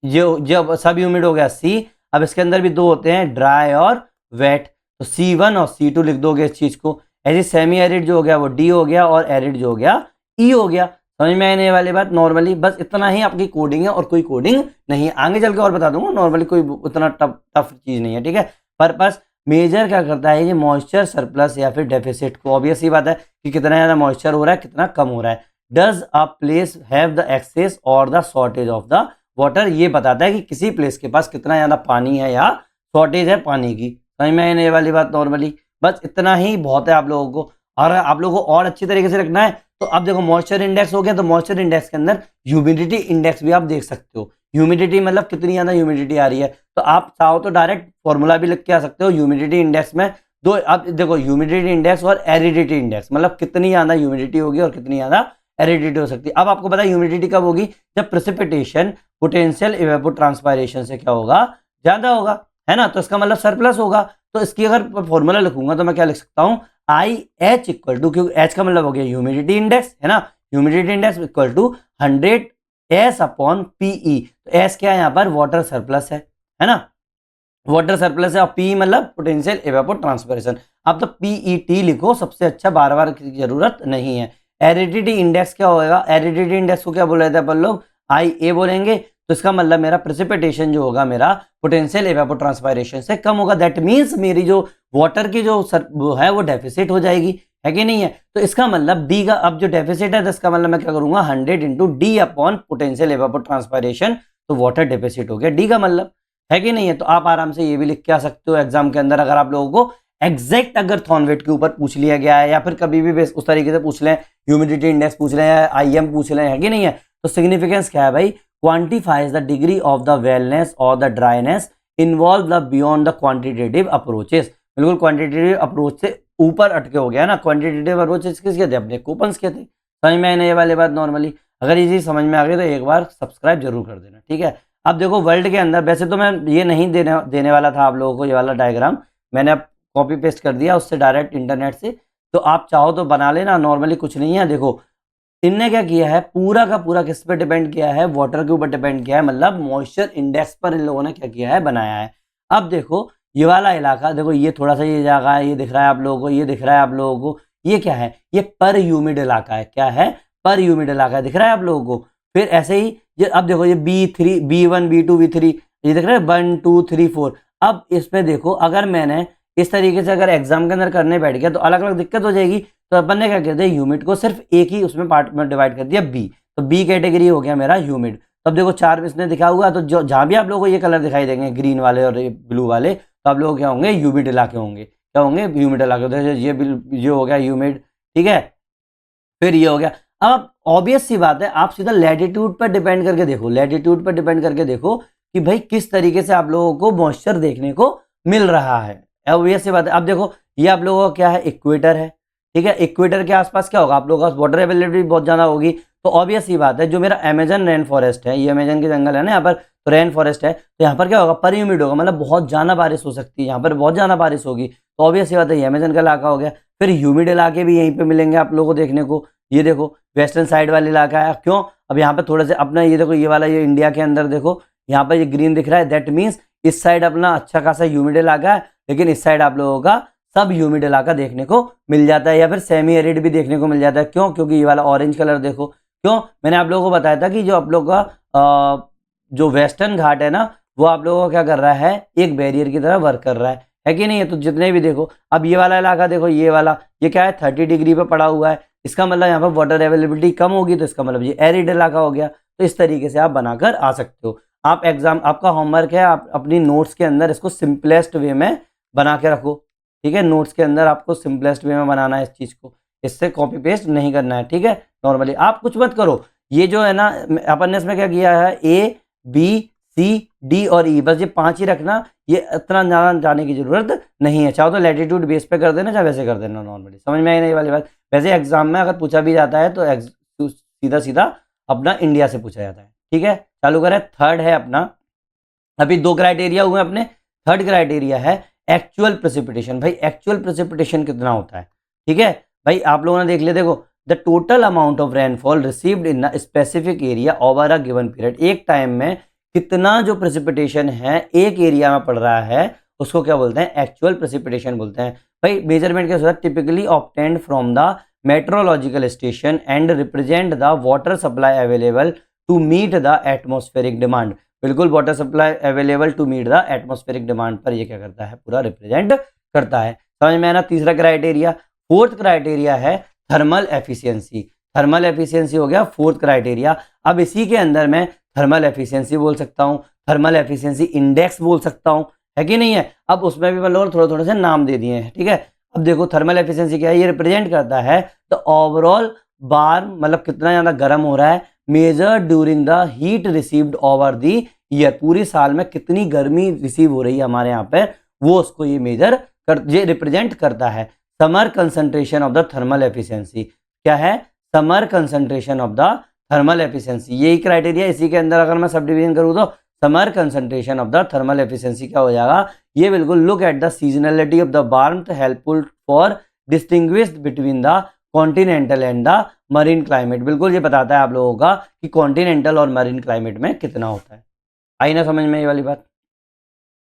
जो सब ह्यूमिड हो गया C। अब इसके अंदर भी दो होते हैं, ड्राई और वेट, तो C1 और C2 लिख दोगे इस चीज को। ऐसे सेमी एरिड जो हो गया वो D हो गया, और एरिड जो हो गया E हो गया। समझ में आने वाली बात, नॉर्मली बस इतना ही आपकी कोडिंग है और कोई कोडिंग नहीं है। आगे चल के और बता दूंगा, नॉर्मली कोई उतना टफ चीज नहीं है। ठीक है, पर्पस मेजर क्या करता है, ये मॉइस्चर सरप्लस या फिर डेफिसिट को। ऑब्वियस ही बात है कि कितना ज्यादा मॉइस्चर हो रहा है, कितना कम हो रहा है। Does a place have the access और the shortage of the water, ये बताता है कि किसी प्लेस के पास कितना ज्यादा पानी है या शॉर्टेज है पानी की। समझ में आने वाली बात, नॉर्मली बस इतना ही बहुत है आप लोगों को। और आप लोगों को और अच्छी तरीके से रखना है तो अब देखो मॉइस्चर इंडेक्स हो गया, तो मॉइस्चर इंडेक्स के अंदर ह्यूमिडिटी इंडेक्स भी आप देख सकते हो। ह्यूमिडिटी मतलब कितनी ज्यादा ह्यूमिडिटी आ रही है, तो आप चाहो तो डायरेक्ट फॉर्मूला भी लिख के आ सकते हो। ह्यूमिडिटी इंडेक्स में दो, अब देखो ह्यूमिडिटी इंडेक्स और एरिडिटी इंडेक्स, मतलब कितनी ज्यादा ह्यूमिडिटी होगी और कितनी ज्यादा एरिडिटी हो सकती है। अब आपको पता है ह्यूमिडिटी कब होगी, जब प्रेसिपिटेशन पोटेंशियल इवेपोट्रांसपायरेशन से क्या होगा, ज्यादा होगा, है ना, तो इसका मतलब सरप्लस होगा। तो इसकी अगर फॉर्मूला लिखूंगा तो मैं क्या लिख सकता हूं, आई एच इक्वल टू, क्योंकि एच का मतलब हो गया ह्यूमिडिटी इंडेक्स, है ना, humidity index equal to 100 S upon PE. तो एस क्या है यहाँ पर, वाटर सरप्लस है ना, वाटर सरप्लस है, और पी मतलब पोटेंशियल इवेपोट्रांसपायरेशन। अब तो पीईटी लिखो सबसे अच्छा, बार बार की जरूरत नहीं है। एरिडिटी इंडेक्स क्या होगा, एरिडिटी इंडेक्स को क्या बोले थे अपन लोग, आई ए बोलेंगे। तो इसका मतलब मेरा प्रेसिपिटेशन जो होगा मेरा पोटेंशियल इवेपोट्रांसपायरेशन से कम होगा, दैट मीन्स मेरी जो वाटर की जो वो है वो डेफिसिट हो जाएगी, है कि नहीं है। तो इसका मतलब डी का, अब जो डेफिसिट है तो इसका मतलब मैं क्या करूंगा, 100 इंटू डी अपॉन पोटेंशियल इवेपोट्रांसपायरेशन, तो वाटर डेफिसिट हो गया डी का मतलब, है कि नहीं है। तो आप आराम से ये भी लिख के आ सकते हो एग्जाम के अंदर, अगर आप लोगों को एग्जैक्ट अगर थॉर्नवेट के ऊपर पूछ लिया गया है, या फिर कभी भी उस तरीके से पूछ लें, ह्यूमिडिटी इंडेक्स पूछ लें या आईएम पूछ लें, है कि नहीं है। तो सिग्निफिकेंस क्या है भाई, quantifies the degree of the wetness और the dryness involve the beyond the quantitative approaches. बिल्कुल क्वांटिटेटिव अप्रोच से ऊपर अटके हो गया ना। क्वांटिटेटिव अप्रोचेस किसके थे, अपने कूपन्स के थे। समझ में आए ना ये वाली बात। नॉर्मली अगर ये चीज समझ में आ गई तो एक बार सब्सक्राइब जरूर कर देना, ठीक है। अब देखो वर्ल्ड के अंदर, वैसे तो मैं ये नहीं देने वाला था आप लोगों को ये वाला डायग्राम, मैंने अब कॉपी पेस्ट कर दिया उससे डायरेक्ट इंटरनेट से, तो आप चाहो तो बना लेना, नॉर्मली कुछ नहीं है। देखो इनने क्या किया है, पूरा का पूरा किस पे डिपेंड किया है, वाटर के ऊपर डिपेंड किया है, मतलब मॉइस्चर इंडेक्स पर इन लोगों ने क्या किया है, बनाया है। अब देखो ये वाला इलाका, देखो ये थोड़ा सा ये जगह है, ये दिख रहा है आप लोगों को, ये दिख रहा है आप लोगों को, ये क्या है, ये पर ह्यूमिड इलाका है। क्या है, पर ह्यूमिड इलाका है, दिख रहा है आप लोगों को। फिर ऐसे ही ये, अब देखो ये B3 B1 B2 B3, ये दिख रहा है 1 2 3 4। अब इसमें देखो अगर मैंने इस तरीके से अगर एग्जाम के अंदर करने बैठ गया तो अलग अलग दिक्कत हो जाएगी। तो अपन ने क्या कर दिया, ह्यूमिड को सिर्फ एक ही उसमें पार्ट में डिवाइड कर दिया, बी। तो बी कैटेगरी हो गया मेरा ह्यूमिड। तब देखो चार इसने दिखा हुआ, तो जो जहां भी आप लोगों को ये कलर दिखाई देंगे, ग्रीन वाले और ब्लू वाले, तो आप लोग क्या होंगे, ह्यूमिड इलाके होंगे। क्या होंगे, ह्यूमिड इलाके। ये हो गया ह्यूमिड, ठीक है। फिर ये हो गया। अब ऑब्वियस सी बात है, आप सीधा लैटिट्यूड पर डिपेंड करके देखो, लैटिट्यूड पर डिपेंड करके देखो कि भाई किस तरीके से आप लोगों को मॉइस्चर देखने को मिल रहा है। ऑब्वियस सी बात है। अब देखो ये आप लोगों का क्या है, इक्वेटर है, ठीक है। इक्वेटर के आसपास क्या होगा, आप लोगों का वाटर अवेलेबिलिटी बहुत ज्यादा होगी। तो ऑब्वियस सी बात है, जो मेरा अमेजन रेन फॉरेस्ट है, ये अमेजन के जंगल है ना यहाँ पर, तो रेन फॉरेस्ट है, तो यहाँ पर क्या होगा, पर ह्यूमिड होगा, मतलब बहुत ज्यादा बारिश हो सकती है, यहाँ पर बहुत ज्यादा बारिश होगी। तो ऑब्वियस सी बात है, ये अमेजन का इलाका हो गया। फिर ह्यूमिड इलाके भी यहीं पे मिलेंगे आप लोगों को देखने को। ये देखो वेस्टर्न साइड वाला इलाका है, क्यों, अब यहाँ पे थोड़े से अपना ये देखो, ये वाला ये इंडिया के अंदर देखो, यहाँ पर ये ग्रीन दिख रहा है, दैट मीन्स इस साइड अपना अच्छा खासा ह्यूमिड इलाका है, लेकिन इस साइड आप लोगों का सब ह्यूमिड इलाका देखने को मिल जाता है, या फिर सेमी एरिड भी देखने को मिल जाता है। क्यों, क्योंकि ये वाला ऑरेंज कलर देखो, क्यों, मैंने आप लोगों को बताया था कि जो आप लोगों का जो वेस्टर्न घाट है ना, वो आप लोगों को क्या कर रहा है, एक बैरियर की तरह वर्क कर रहा है कि नहीं है। तो जितने भी देखो, अब ये वाला इलाका देखो, ये वाला ये क्या है, 30 डिग्री पे पड़ा हुआ है, इसका मतलब यहाँ पर वाटर अवेलेबिलिटी कम होगी, तो इसका मतलब ये एरिड इलाका हो गया। तो इस तरीके से आप बनाकर आ सकते हो। आप एग्जाम, आपका होमवर्क है, आप अपनी नोट्स के अंदर इसको सिंपलेस्ट वे में बना के रखो, ठीक है। नोट्स के अंदर आपको सिंपलेस्ट वे में बनाना है इस चीज को, इससे कॉपी पेस्ट नहीं करना है, ठीक है। नॉर्मली आप कुछ मत करो, ये जो है ना अपन ने इसमें क्या किया है, ए बी सी डी और ई, बस ये 5 ही रखना, ये इतना ज्यादा जाने की जरूरत नहीं है। चाहो तो लैटिट्यूड बेस पे कर देना, चाहे वैसे कर देना, नॉर्मली समझ में आई नहीं वाली बात। वैसे एग्जाम में अगर पूछा भी जाता है तो सीधा सीधा अपना इंडिया से पूछा जाता है, ठीक है। चालू करें, थर्ड है अपना, अभी 2 क्राइटेरिया हुए अपने। थर्ड क्राइटेरिया है एक्चुअल प्रेसिपिटेशन। भाई एक्चुअल प्रेसिपिटेशन कितना होता है, ठीक है भाई। आप लोगों ने देख लिया, देखो the total amount of rainfall received in a specific area over a given period. एक टाइम में कितना जो प्रेसिपिटेशन है एक एरिया में पड़ रहा है, उसको क्या बोलते हैं, एक्चुअल प्रेसिपिटेशन बोलते हैं। भाई मेजरमेंट के साथ typically obtained from the meteorological station and represent the water supply available to meet the atmospheric demand. बिल्कुल, water supply available to meet the atmospheric demand पर ये क्या करता है, पूरा रिप्रेजेंट करता है। समझ में आना, तीसरा क्राइटेरिया। फोर्थ क्राइटेरिया है थर्मल एफिशिएंसी। थर्मल एफिशिएंसी हो गया फोर्थ क्राइटेरिया। अब इसी के अंदर मैं थर्मल एफिशिएंसी बोल सकता हूँ, थर्मल एफिशिएंसी इंडेक्स बोल सकता हूँ, है कि नहीं है। अब उसमें भी मतलब थोड़े थोड़े से नाम दे दिए हैं, ठीक है। अब देखो थर्मल एफिशिएंसी क्या है, ये रिप्रेजेंट करता है द ओवरऑल वार्म मतलब कितना ज़्यादा गर्म हो रहा है, measure during the heat received over the year, पूरी साल में कितनी गर्मी रिसीव हो रही है हमारे यहाँ पे, वो उसको ये मेजर ये रिप्रेजेंट करता है। Summer concentration of the thermal efficiency क्या है, summer concentration of the thermal efficiency, यही क्राइटेरिया, इसी के अंदर अगर मैं सब डिवीजन करूँ तो summer concentration of the thermal efficiency क्या हो जाएगा, ये बिल्कुल look at the seasonality of the warmth helpful for distinguished between the continental and the marine climate, बिल्कुल ये बताता है आप लोगों का कि कॉन्टिनेंटल और मरीन क्लाइमेट में कितना होता है। आई ना समझ में ये वाली बात,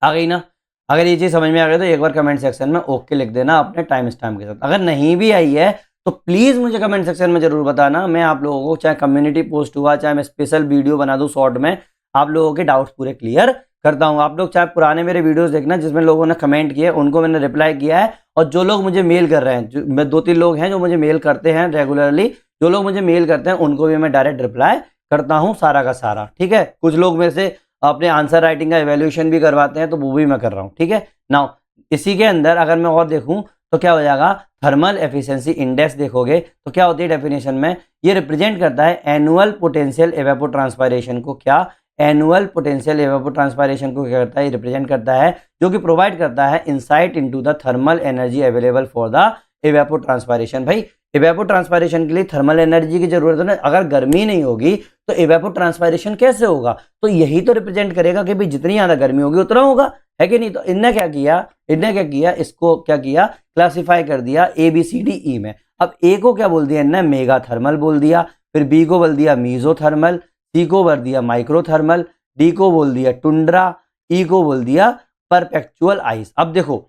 आ गई ना? अगर ये चीज़ समझ में आ गई तो एक बार कमेंट सेक्शन में ओके लिख देना अपने टाइम स्टैम्प के साथ। अगर नहीं भी आई है तो प्लीज़ मुझे कमेंट सेक्शन में ज़रूर बताना, मैं आप लोगों को चाहे कम्युनिटी पोस्ट हुआ चाहे मैं स्पेशल वीडियो बना दूँ शॉर्ट में, आप लोगों के डाउट्स पूरे क्लियर करता हूँ। आप लोग चाहे पुराने मेरे वीडियोस देखना जिसमें लोगों ने कमेंट किए, उनको मैंने रिप्लाई किया है, और जो लोग मुझे मेल कर रहे हैं, जो मैं 2-3 लोग हैं जो मुझे मेल करते हैं रेगुलरली, जो लोग मुझे मेल करते हैं उनको भी मैं डायरेक्ट रिप्लाई करता हूँ सारा का सारा, ठीक है। कुछ लोग मेरे से अपने आंसर राइटिंग का इवैल्यूएशन भी करवाते हैं, तो वो भी मैं कर रहा हूँ, ठीक है। नाउ इसी के अंदर अगर मैं और देखूँ तो क्या हो जाएगा, थर्मल एफिशिएंसी इंडेक्स देखोगे तो क्या होती है डेफिनेशन में, ये रिप्रेजेंट करता है एनुअल पोटेंशियल एवेपोट्रांसपायरेशन को, क्या एनुअल पोटेंशियल एवेपोट्रांसपायरेशन को क्या करता है, रिप्रेजेंट करता है, जो कि प्रोवाइड करता है insight into the thermal energy available for the evapotranspiration. भाई एवेपोट्रांसपायरेशन के लिए थर्मल एनर्जी की जरूरत है ना, अगर गर्मी नहीं होगी तो एवेपोट्रांसपायरेशन कैसे होगा, तो यही तो रिप्रेजेंट करेगा कि भाई जितनी ज्यादा गर्मी होगी उतना होगा, है कि नहीं। तो इनने क्या किया, इसको क्या किया, क्लासिफाई कर दिया ABCDE में। अब ए को क्या बोल दिया इनने, मेगा थर्मल बोल दिया, फिर बी को बोल दिया मीजोथर्मल, सी को बोल दिया माइक्रोथर्मल, डी को बोल दिया टुंड्रा, ई को बोल दिया परपेचुअल आइस। अब देखो,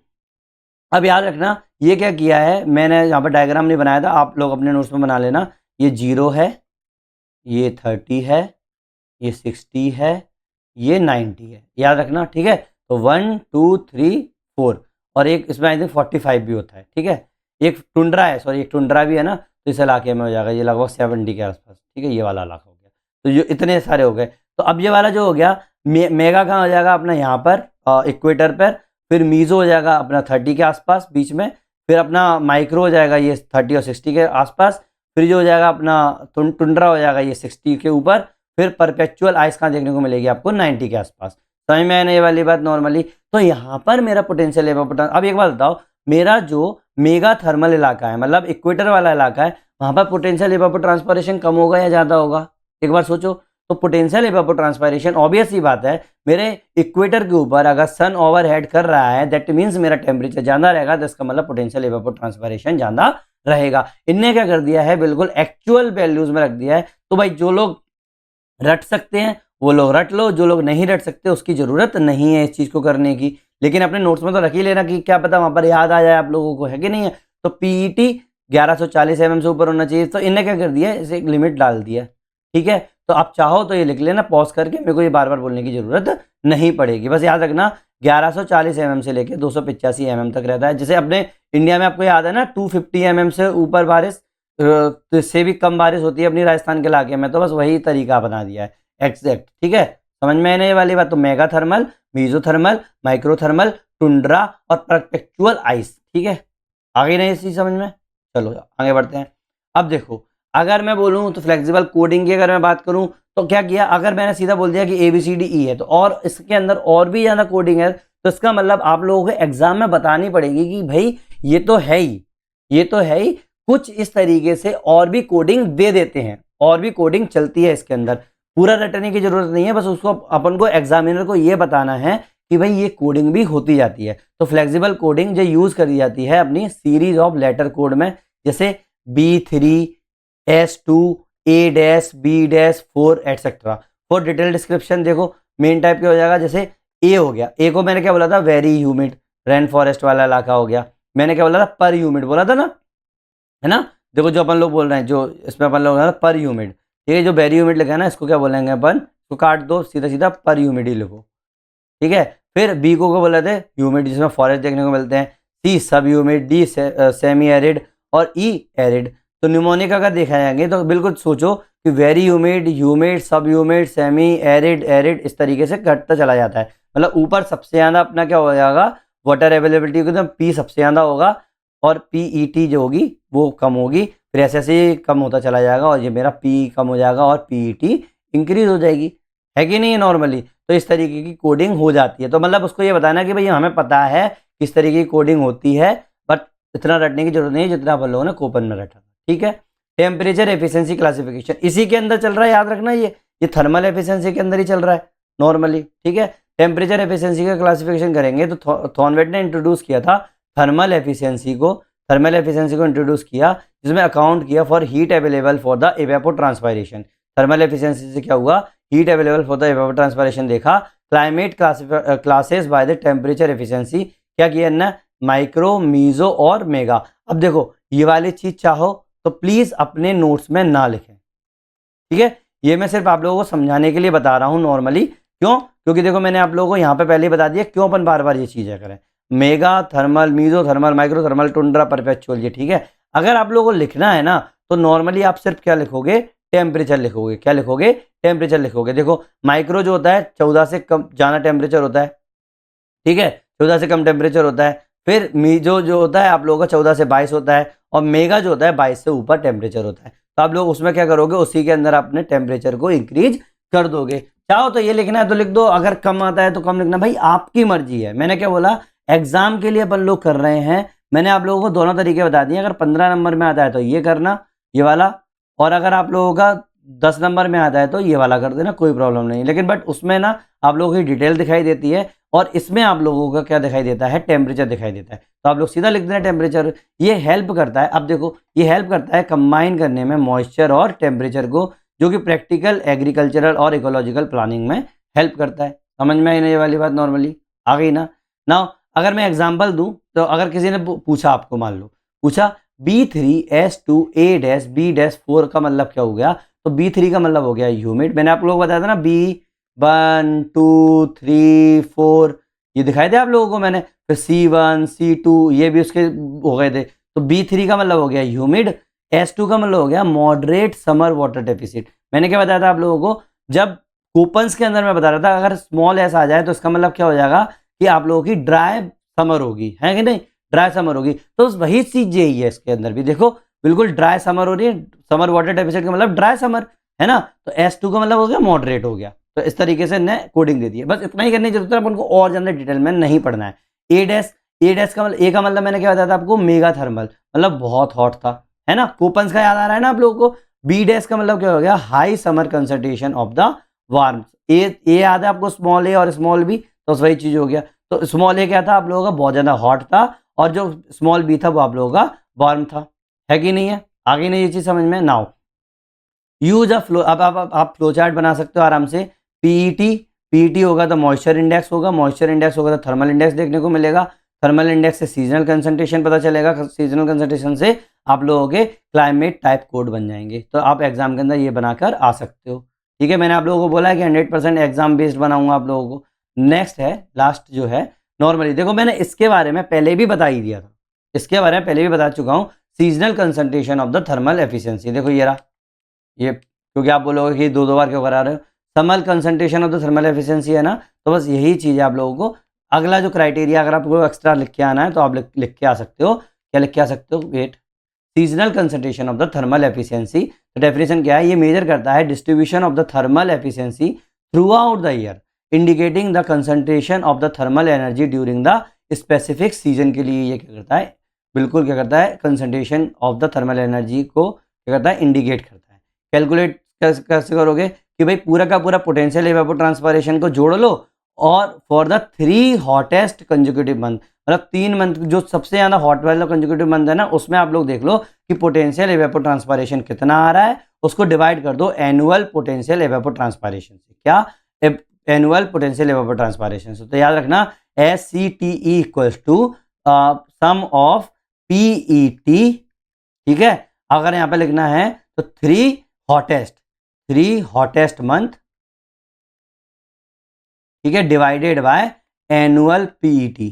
अब याद रखना ये क्या किया है, मैंने यहाँ पर डायग्राम नहीं बनाया था, आप लोग अपने नोट्स में बना लेना। ये 0 है, ये 30 है, ये 60 है, ये 90 है, याद रखना, ठीक है। तो 1 2 3 4 और एक इसमें आई थिंक 45 भी होता है, ठीक है। एक टुंड्रा है, सॉरी एक टुंड्रा भी है ना, तो इस इलाके में हो जाएगा, ये लगभग 70 के आसपास, ठीक है, ये वाला इलाका हो गया। तो ये इतने सारे हो गए। तो अब ये वाला जो हो गया मेगा कहाँ हो जाएगा, अपना यहाँ पर इक्वेटर पर, फिर मीज़ो हो जाएगा अपना 30 के आसपास बीच में, फिर अपना माइक्रो हो जाएगा ये 30 और 60 के आसपास, फिर जो हो जाएगा अपना टुंड्रा हो जाएगा ये 60 के ऊपर, फिर परपेचुअल आइस कहाँ देखने को मिलेगी आपको 90 के आसपास। समझ में आने ये वाली बात नॉर्मली। तो यहाँ पर मेरा पोटेंशियल एवेपोट्रांस, अब एक बात बताओ, मेरा जो मेगा थर्मल इलाका है मतलब इक्वेटर वाला इलाका है, वहाँ पर पोटेंशियल एवेपोट्रांसपायरेशन कम होगा या ज़्यादा होगा, एक बार सोचो। तो पोटेंशियल एवेपोट्रांसपायरेशन ऑब्वियस ही बात है, मेरे इक्वेटर के ऊपर अगर सन ओवरहेड कर रहा है दैट मीन्स मेरा टेम्परेचर ज़्यादा रहेगा, तो इसका मतलब पोटेंशियल एवेपोट्रांसपायरेशन ज़्यादा रहेगा। इनने क्या कर दिया है, बिल्कुल एक्चुअल वैल्यूज में रख दिया है। तो भाई जो लोग रट सकते हैं वो लोग रट लो, जो लोग नहीं रट सकते उसकी ज़रूरत नहीं है इस चीज़ को करने की, लेकिन अपने नोट्स में तो रख ही लेना कि क्या पता वहाँ पर याद आ जाए आप लोगों को, है कि नहीं है। तो PET 1140 mm से ऊपर होना चाहिए, तो इनने क्या कर दिया, इसे एक लिमिट डाल दिया, ठीक है। तो आप चाहो तो ये लिख लेना पॉज करके, मेरे को ये बार बार बोलने की ज़रूरत नहीं पड़ेगी, बस याद रखना 1140 mm से लेकर 285 mm तक रहता है। जैसे अपने इंडिया में आपको याद है ना 250 mm से ऊपर बारिश, तो इससे भी कम बारिश होती है अपनी राजस्थान के इलाके में, तो बस वही तरीका बना दिया है एग्जैक्ट, ठीक है। समझ में आने वाली बात। तो मेगा थर्मल, मीजोथर्मल, माइक्रोथर्मल, टुंड्रा और परपेचुअल आइस, ठीक है। आगे नहीं इसी समझ में, चलो आगे बढ़ते हैं। अब देखो, अगर मैं बोलूँ तो फ्लेक्सिबल कोडिंग की अगर मैं बात करूँ तो क्या किया, अगर मैंने सीधा बोल दिया कि ABCDE है, तो और इसके अंदर और भी ज़्यादा कोडिंग है, तो इसका मतलब आप लोगों को एग्जाम में बतानी पड़ेगी कि भाई ये तो है ही, ये तो है ही, कुछ इस तरीके से और भी कोडिंग दे देते हैं, और भी कोडिंग चलती है इसके अंदर, पूरा रटने की जरूरत नहीं है, बस उसको अपन को एग्जामिनर को ये बताना है कि भाई ये कोडिंग भी होती जाती है। तो फ्लेक्सिबल कोडिंग जो यूज करी जाती है अपनी सीरीज ऑफ लेटर कोड में, जैसे B3 S2 A-B-4 etcetera. For detail description देखो मेन टाइप क्या हो जाएगा, जैसे ए हो गया, ए को मैंने क्या बोला था, वेरी ह्यूमिड रेन फॉरेस्ट वाला इलाका हो गया। मैंने क्या बोला था, पर ह्यूमिड बोला था ना, है ना। देखो जो अपन लोग बोल रहे हैं, जो इसमें अपन लोग पर ह्यूमिड, ठीक है। जो वेरी ह्यूमिड लिखा है ना, इसको क्या बोलेंगे अपन, इसको काट दो, सीधा सीधा पर ह्यूमिड ही लिखो, ठीक है। फिर बी को क्या बोले थे, ह्यूमिड जिसमें फॉरेस्ट देखने को मिलते हैं, सी सब ह्यूमिड, डी सेमी एरिड और ई एरिड। तो न्यूमोनिक अगर देखा जाएंगे तो बिल्कुल सोचो कि वेरी ह्यूमिड, ह्यूमिड, सब ह्यूमिड, सेमी एरिड, एरिड, इस तरीके से घटता चला जाता है। मतलब ऊपर सबसे ज़्यादा अपना क्या हो जाएगा, वाटर अवेलेबिलिटी एकदम P सबसे ज़्यादा होगा और PET जो होगी वो कम होगी, फिर ऐसे ऐसे ही कम होता चला जाएगा और ये मेरा पी कम हो जाएगा और पीईटी इंक्रीज हो जाएगी, है कि नहीं नॉर्मली। तो इस तरीके की कोडिंग हो जाती है। तो मतलब उसको ये बताना कि भाई हमें पता है किस तरीके की कोडिंग होती है, बट इतना रटने की जरूरत नहीं है जितना अपन लोगों ने कोपन में रटा, ठीक है। टेम्परेचर एफिशिएंसी क्लासिफिकेशन इसी के अंदर चल रहा है, याद रखना ये थर्मल एफिशिएंसी के अंदर ही चल रहा है नॉर्मली, ठीक है। टेम्परेचर एफिशिएंसी का क्लासिफिकेशन करेंगे तो थॉर्नवेट ने इंट्रोड्यूस किया था थर्मल एफिशिएंसी को इंट्रोड्यूस किया, जिसमें अकाउंट किया for heat available for the evapotranspiration. Thermal efficiency से क्या हुआ, heat available for the evapotranspiration देखा। Climate classes by the temperature efficiency क्या किया ना, माइक्रो, मीजो और मेगा। अब देखो ये वाली चीज चाहो तो प्लीज अपने नोट्स में ना लिखें, ठीक है। ये मैं सिर्फ आप लोगों को समझाने के लिए बता रहा हूं नॉर्मली, क्यों, क्योंकि देखो मैंने आप लोगों को यहाँ पे पहले ही बता दिया क्यों अपन बार बार ये चीजें करें। Mega thermal, meso thermal, micro thermal, tundra, perpetual, ये ठीक है। अगर आप लोगों को लिखना है ना तो नॉर्मली आप सिर्फ क्या लिखोगे, टेम्परेचर लिखोगे। क्या लिखोगे, टेम्परेचर लिखोगे। देखो माइक्रो जो होता है 14 से कम ज्यादा टेम्परेचर होता है, ठीक है, 14 से कम टेम्परेचर होता है। फिर मीजो जो होता है आप लोगों का 14 से 22 होता है, और मेगा जो होता है 22 से ऊपर टेम्परेचर होता है। तो आप लोग उसमें क्या करोगे, उसी के अंदर अपने टेम्परेचर को इंक्रीज कर दोगे। चाहो तो ये लिखना है तो लिख दो, अगर कम आता है तो कम लिखना, भाई आपकी मर्जी है। मैंने क्या बोला, एग्जाम के लिए अपन लोग कर रहे हैं, मैंने आप लोगों को दोनों तरीके बता दिए। अगर 15 नंबर में आता है तो ये करना, ये वाला, और अगर आप लोगों का 10 नंबर में आता है तो ये वाला कर देना, कोई प्रॉब्लम नहीं। लेकिन बट उसमें ना आप लोगों की डिटेल दिखाई देती है, और इसमें आप लोगों का क्या दिखाई देता है, टेम्परेचर दिखाई देता है। तो आप लोग सीधा लिख देना टेम्परेचर। ये हेल्प करता है, अब देखो ये हेल्प करता है कंबाइन करने में मॉइस्चर और टेम्परेचर को, जो कि प्रैक्टिकल, एग्रीकल्चरल और इकोलॉजिकल प्लानिंग में हेल्प करता है। समझ में आई ना ये वाली बात, नॉर्मली आ गई ना। नाउ अगर मैं एग्जाम्पल दूं, तो अगर किसी ने पूछा आपको, मान लो पूछा B3S2A-B-4 का मतलब क्या हो गया, तो B3 का मतलब हो गया ह्यूमिड। मैंने आप लोगों को बताया था ना, B1 2 3 4 ये दिखाई दे आप लोगों को मैंने। फिर C1 C2 ये भी उसके हो गए थे। तो B3 का मतलब हो गया ह्यूमिड, S2 का मतलब हो गया मॉडरेट समर वाटर डेफिसिट। मैंने क्या बताया था आप लोगों को, जब कूपन्स के अंदर मैं बता रहा था अगर स्मॉल एस आ जाए तो इसका मतलब क्या हो जाएगा कि आप लोगों की ड्राई समर होगी, है कि नहीं, ड्राई समर होगी। तो वही चीज यही है इसके अंदर भी, देखो बिल्कुल ड्राई समर हो रही है। समर वाटर डेफिसिट का मतलब ड्राई समर है ना, तो S2 का मतलब हो गया मॉडरेट हो गया। तो इस तरीके से ने कोडिंग दे दी है, बस इतना ही करने की जरूरत है, अपन को और ज्यादा डिटेल में नहीं पढ़ना है। ए का मतलब, ए का मतलब मैंने क्या बताया था आपको, मेगा थर्मल, मतलब बहुत हॉट था, है ना। कूपन्स का याद आ रहा है ना आप लोगों को। बी डैश का मतलब क्या हो गया, high summer concentration of the warm. ए याद है आपको, स्मॉल ए और स्मॉल बी, तो वही चीज हो गया। तो स्मॉल ए क्या था आप लोगों का, बहुत ज्यादा हॉट था, और जो स्मॉल बी था वो आप लोगों का वार्म था, है कि नहीं है। आगे नहीं ये चीज समझ में। नाउ यूज अ फ्लो, अब आप फ्लो चार्ट बना सकते हो आराम से। पीईटी होगा तो मॉइस्चर इंडेक्स होगा, मॉइस्चर इंडेक्स होगा तो थर्मल इंडेक्स देखने को मिलेगा, थर्मल इंडेक्स से सीजनल कंसंट्रेशन पता चलेगा, सीजनल कंसंट्रेशन से आप लोगों के क्लाइमेट टाइप कोड बन जाएंगे। तो आप एग्जाम के अंदर ये बनाकर आ सकते हो, ठीक है। मैंने आप लोगों को बोला है कि 100% एग्जाम बेस्ड बनाऊंगा आप लोगों को। नेक्स्ट है, लास्ट जो है नॉर्मली, देखो मैंने इसके बारे में पहले भी बता ही दिया था, इसके बारे में पहले भी बता चुका हूँ, seasonal concentration of the thermal efficiency. देखो ये रहा, ये क्योंकि आप बोलोगे कि दो बार क्यों करा रहे हो, thermal concentration of the thermal efficiency है ना, तो बस यही चीज़ है आप लोगों को। अगला जो क्राइटेरिया अगर आपको एक्स्ट्रा लिख के आना है तो आप लिख के आ सकते हो। क्या लिख के आ सकते हो, wait, seasonal concentration of the thermal efficiency. तो डेफिनेशन क्या है, ये मेजर करता है distribution of the thermal efficiency throughout the year, indicating the concentration of the thermal energy during the specific season के लिए ये क्या करता है, बिल्कुल क्या करता है, concentration of the thermal energy को क्या करता है, इंडिकेट करता है। कैलकुलेट कैसे करोगे कि भाई पूरा का पूरा पोटेंशियल इवेपोट्रांसपायरेशन को जोड़ लो, और for the 3 hottest consecutive month, मतलब 3 मंथ जो सबसे ज्यादा हॉट वाला कंजिक्यूटिव मंथ है ना, उसमें आप लोग देख लो कि पोटेंशियल इवेपोट्रांसपायरेशन कितना आ रहा है, उसको डिवाइड कर दो एनुअल पोटेंशियल इवेपोट्रांसपायरेशन से। क्या, एनुअल पोटेंशियल इवेपोट्रांसपायरेशन से। तो याद रखना SCTE equals to sum of PET, ठीक है। अगर यहाँ पे लिखना है तो 3 हॉटेस्ट मंथ, ठीक है, divided by annual PET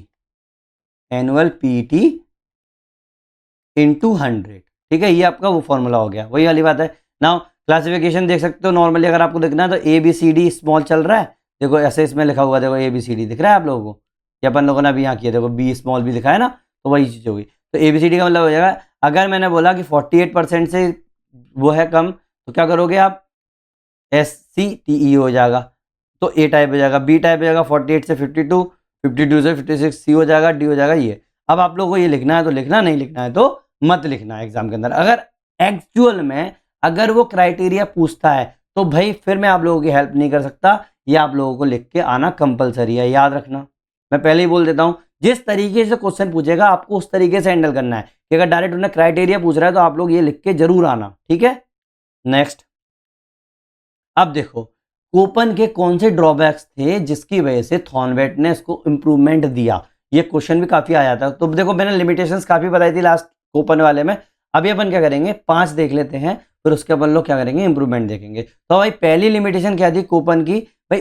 into 100, ठीक है। ये आपका वो फॉर्मूला हो गया, वही वाली बात है। नाउ क्लासिफिकेशन देख सकते हो नॉर्मली, अगर आपको देखना है तो ABCD स्मॉल चल रहा है, देखो ऐसे इसमें लिखा हुआ, देखो ABCD दिख रहा है आप लोगों को, ये अपन लोगों ने अभी यहाँ किया, देखो B स्मॉल भी लिखा है ना, तो वही चीज होगी। तो ABCD का मतलब हो जाएगा, अगर मैंने बोला कि 48% से वो है कम तो क्या करोगे आप, SCTE हो जाएगा, तो A टाइप हो जाएगा। B टाइप हो जाएगा 48 से 52, 52 से 56 C हो जाएगा, D हो जाएगा ये। अब आप लोगों को ये लिखना है तो लिखना, नहीं लिखना है तो मत लिखना है एग्जाम के अंदर। अगर एक्चुअल में अगर वो क्राइटेरिया पूछता है तो भाई फिर मैं आप लोगों की हेल्प नहीं कर सकता, ये आप लोगों को लिख के आना कंपलसरी है, याद रखना। मैं पहले ही बोल देता हूँ, जिस तरीके से क्वेश्चन पूछेगा आपको उस तरीके से हैंडल करना है कि अगर डायरेक्ट उन्हें क्राइटेरिया पूछ रहा है तो आप लोग ये लिख के जरूर आना, ठीक है। नेक्स्ट, अब देखो कोपन के कौन से ड्रॉबैक्स थे जिसकी वजह से थॉर्नवेट ने इसको इंप्रूवमेंट दिया, ये क्वेश्चन भी काफी आया था। तो देखो मैंने लिमिटेशंस काफी बताई थी लास्ट कोपन वाले में। अभी अपन क्या करेंगे, 5 देख लेते हैं, फिर उसके अपन लोग क्या करेंगे, इंप्रूवमेंट देखेंगे। तो भाई पहली लिमिटेशन क्या थी कोपन की, भाई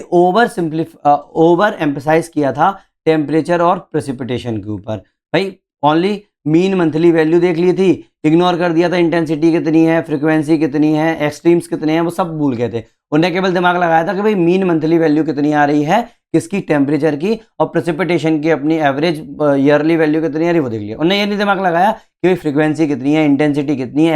ओवर एम्फसाइज किया था टेम्परेचर और प्रेसिपिटेशन के ऊपर। भाई ओनली मीन मंथली वैल्यू देख ली थी, इग्नोर कर दिया था इंटेंसिटी कितनी है, फ्रीक्वेंसी कितनी है, एक्सट्रीम्स कितने हैं, वो सब भूल गए थे। उन्हें केवल दिमाग लगाया था कि भाई मीन मंथली वैल्यू कितनी आ रही है किसकी, टेम्परेचर की, और प्रेसिपिटेशन की अपनी एवरेज ईयरली वैल्यू कितनी आ रही है वो देख लिया। उन्हें ये नहीं दिमाग लगाया कि भाई फ्रीक्वेंसी कितनी है, इंटेंसिटी कितनी है,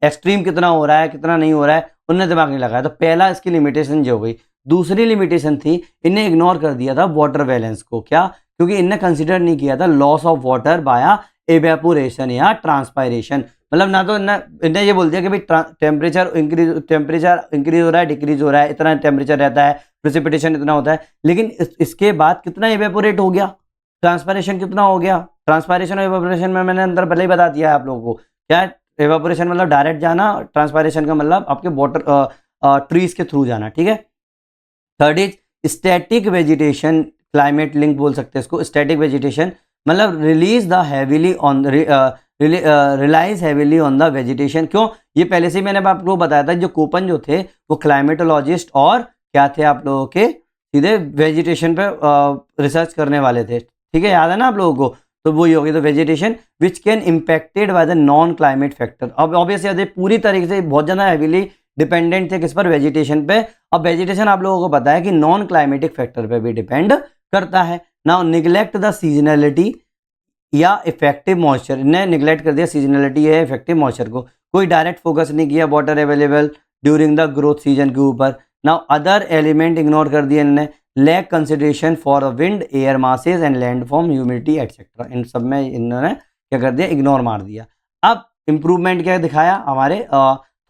एक्सट्रीम कितना हो रहा है कितना नहीं हो रहा है, उन्हें दिमाग नहीं लगाया। तो पहला इसकी लिमिटेशन जो हो गई। दूसरी लिमिटेशन थी, इन्हें इग्नोर कर दिया था वाटर बैलेंस को। क्या, क्योंकि इन्हें कंसिडर नहीं किया था लॉस ऑफ वाटर बाया एवेपोरेशन या ट्रांसपायरेशन। मतलब ना तो इन्हें ये बोल दिया कि भाई टेम्परेचर इंक्रीज हो रहा है, डिक्रीज हो रहा है, इतना टेम्परेचर रहता है, प्रेसिपिटेशन इतना होता है, लेकिन इसके बाद कितना एवेपोरेट हो गया, ट्रांसपायरेशन कितना हो गया। ट्रांसपायरेशन और एवेपोरेशन में मैंने अंदर पहले ही बता दिया है आप लोगों को। क्या, एवेपोरेशन मतलब डायरेक्ट जाना, ट्रांसपायरेशन का मतलब आपके वाटर ट्रीज के थ्रू जाना, ठीक है। Third is static vegetation, climate link बोल सकते हैं इसको। स्टैटिक वेजिटेशन मतलब relies the heavily on relies heavily on the vegetation. क्यों, ये पहले से ही मैंने आप लोगों को बताया था, जो कोपन जो थे वो क्लाइमेटोलॉजिस्ट और क्या थे आप लोगों के, सीधे वेजिटेशन पे रिसर्च करने वाले थे, ठीक है, याद है ना आप लोगों को। तो वो ही होगी, तो vegetation which can impacted by the non climate factor. अब ऑब्वियसली पूरी तरीके से बहुत ज़्यादा हैवीली डिपेंडेंट थे किस पर, वेजिटेशन पे। अब वेजिटेशन आप लोगों को पता है कि नॉन क्लाइमेटिक फैक्टर पे भी डिपेंड करता है। नाउ निगलेक्ट द सीजनलिटी या इफेक्टिव मॉइस्चर, इन्हें निगलेक्ट कर दिया सीजनलिटी या इफेक्टिव मॉइस्चर को। कोई डायरेक्ट फोकस नहीं किया water available during the growth season के ऊपर। नाउ अदर एलिमेंट इग्नोर कर दिए इन्होंने, lack consideration for wind, air masses and landform, humidity etcetera. इन सब में इन्होंने क्या कर दिया, इग्नोर मार दिया। अब इंप्रूवमेंट क्या दिखाया हमारे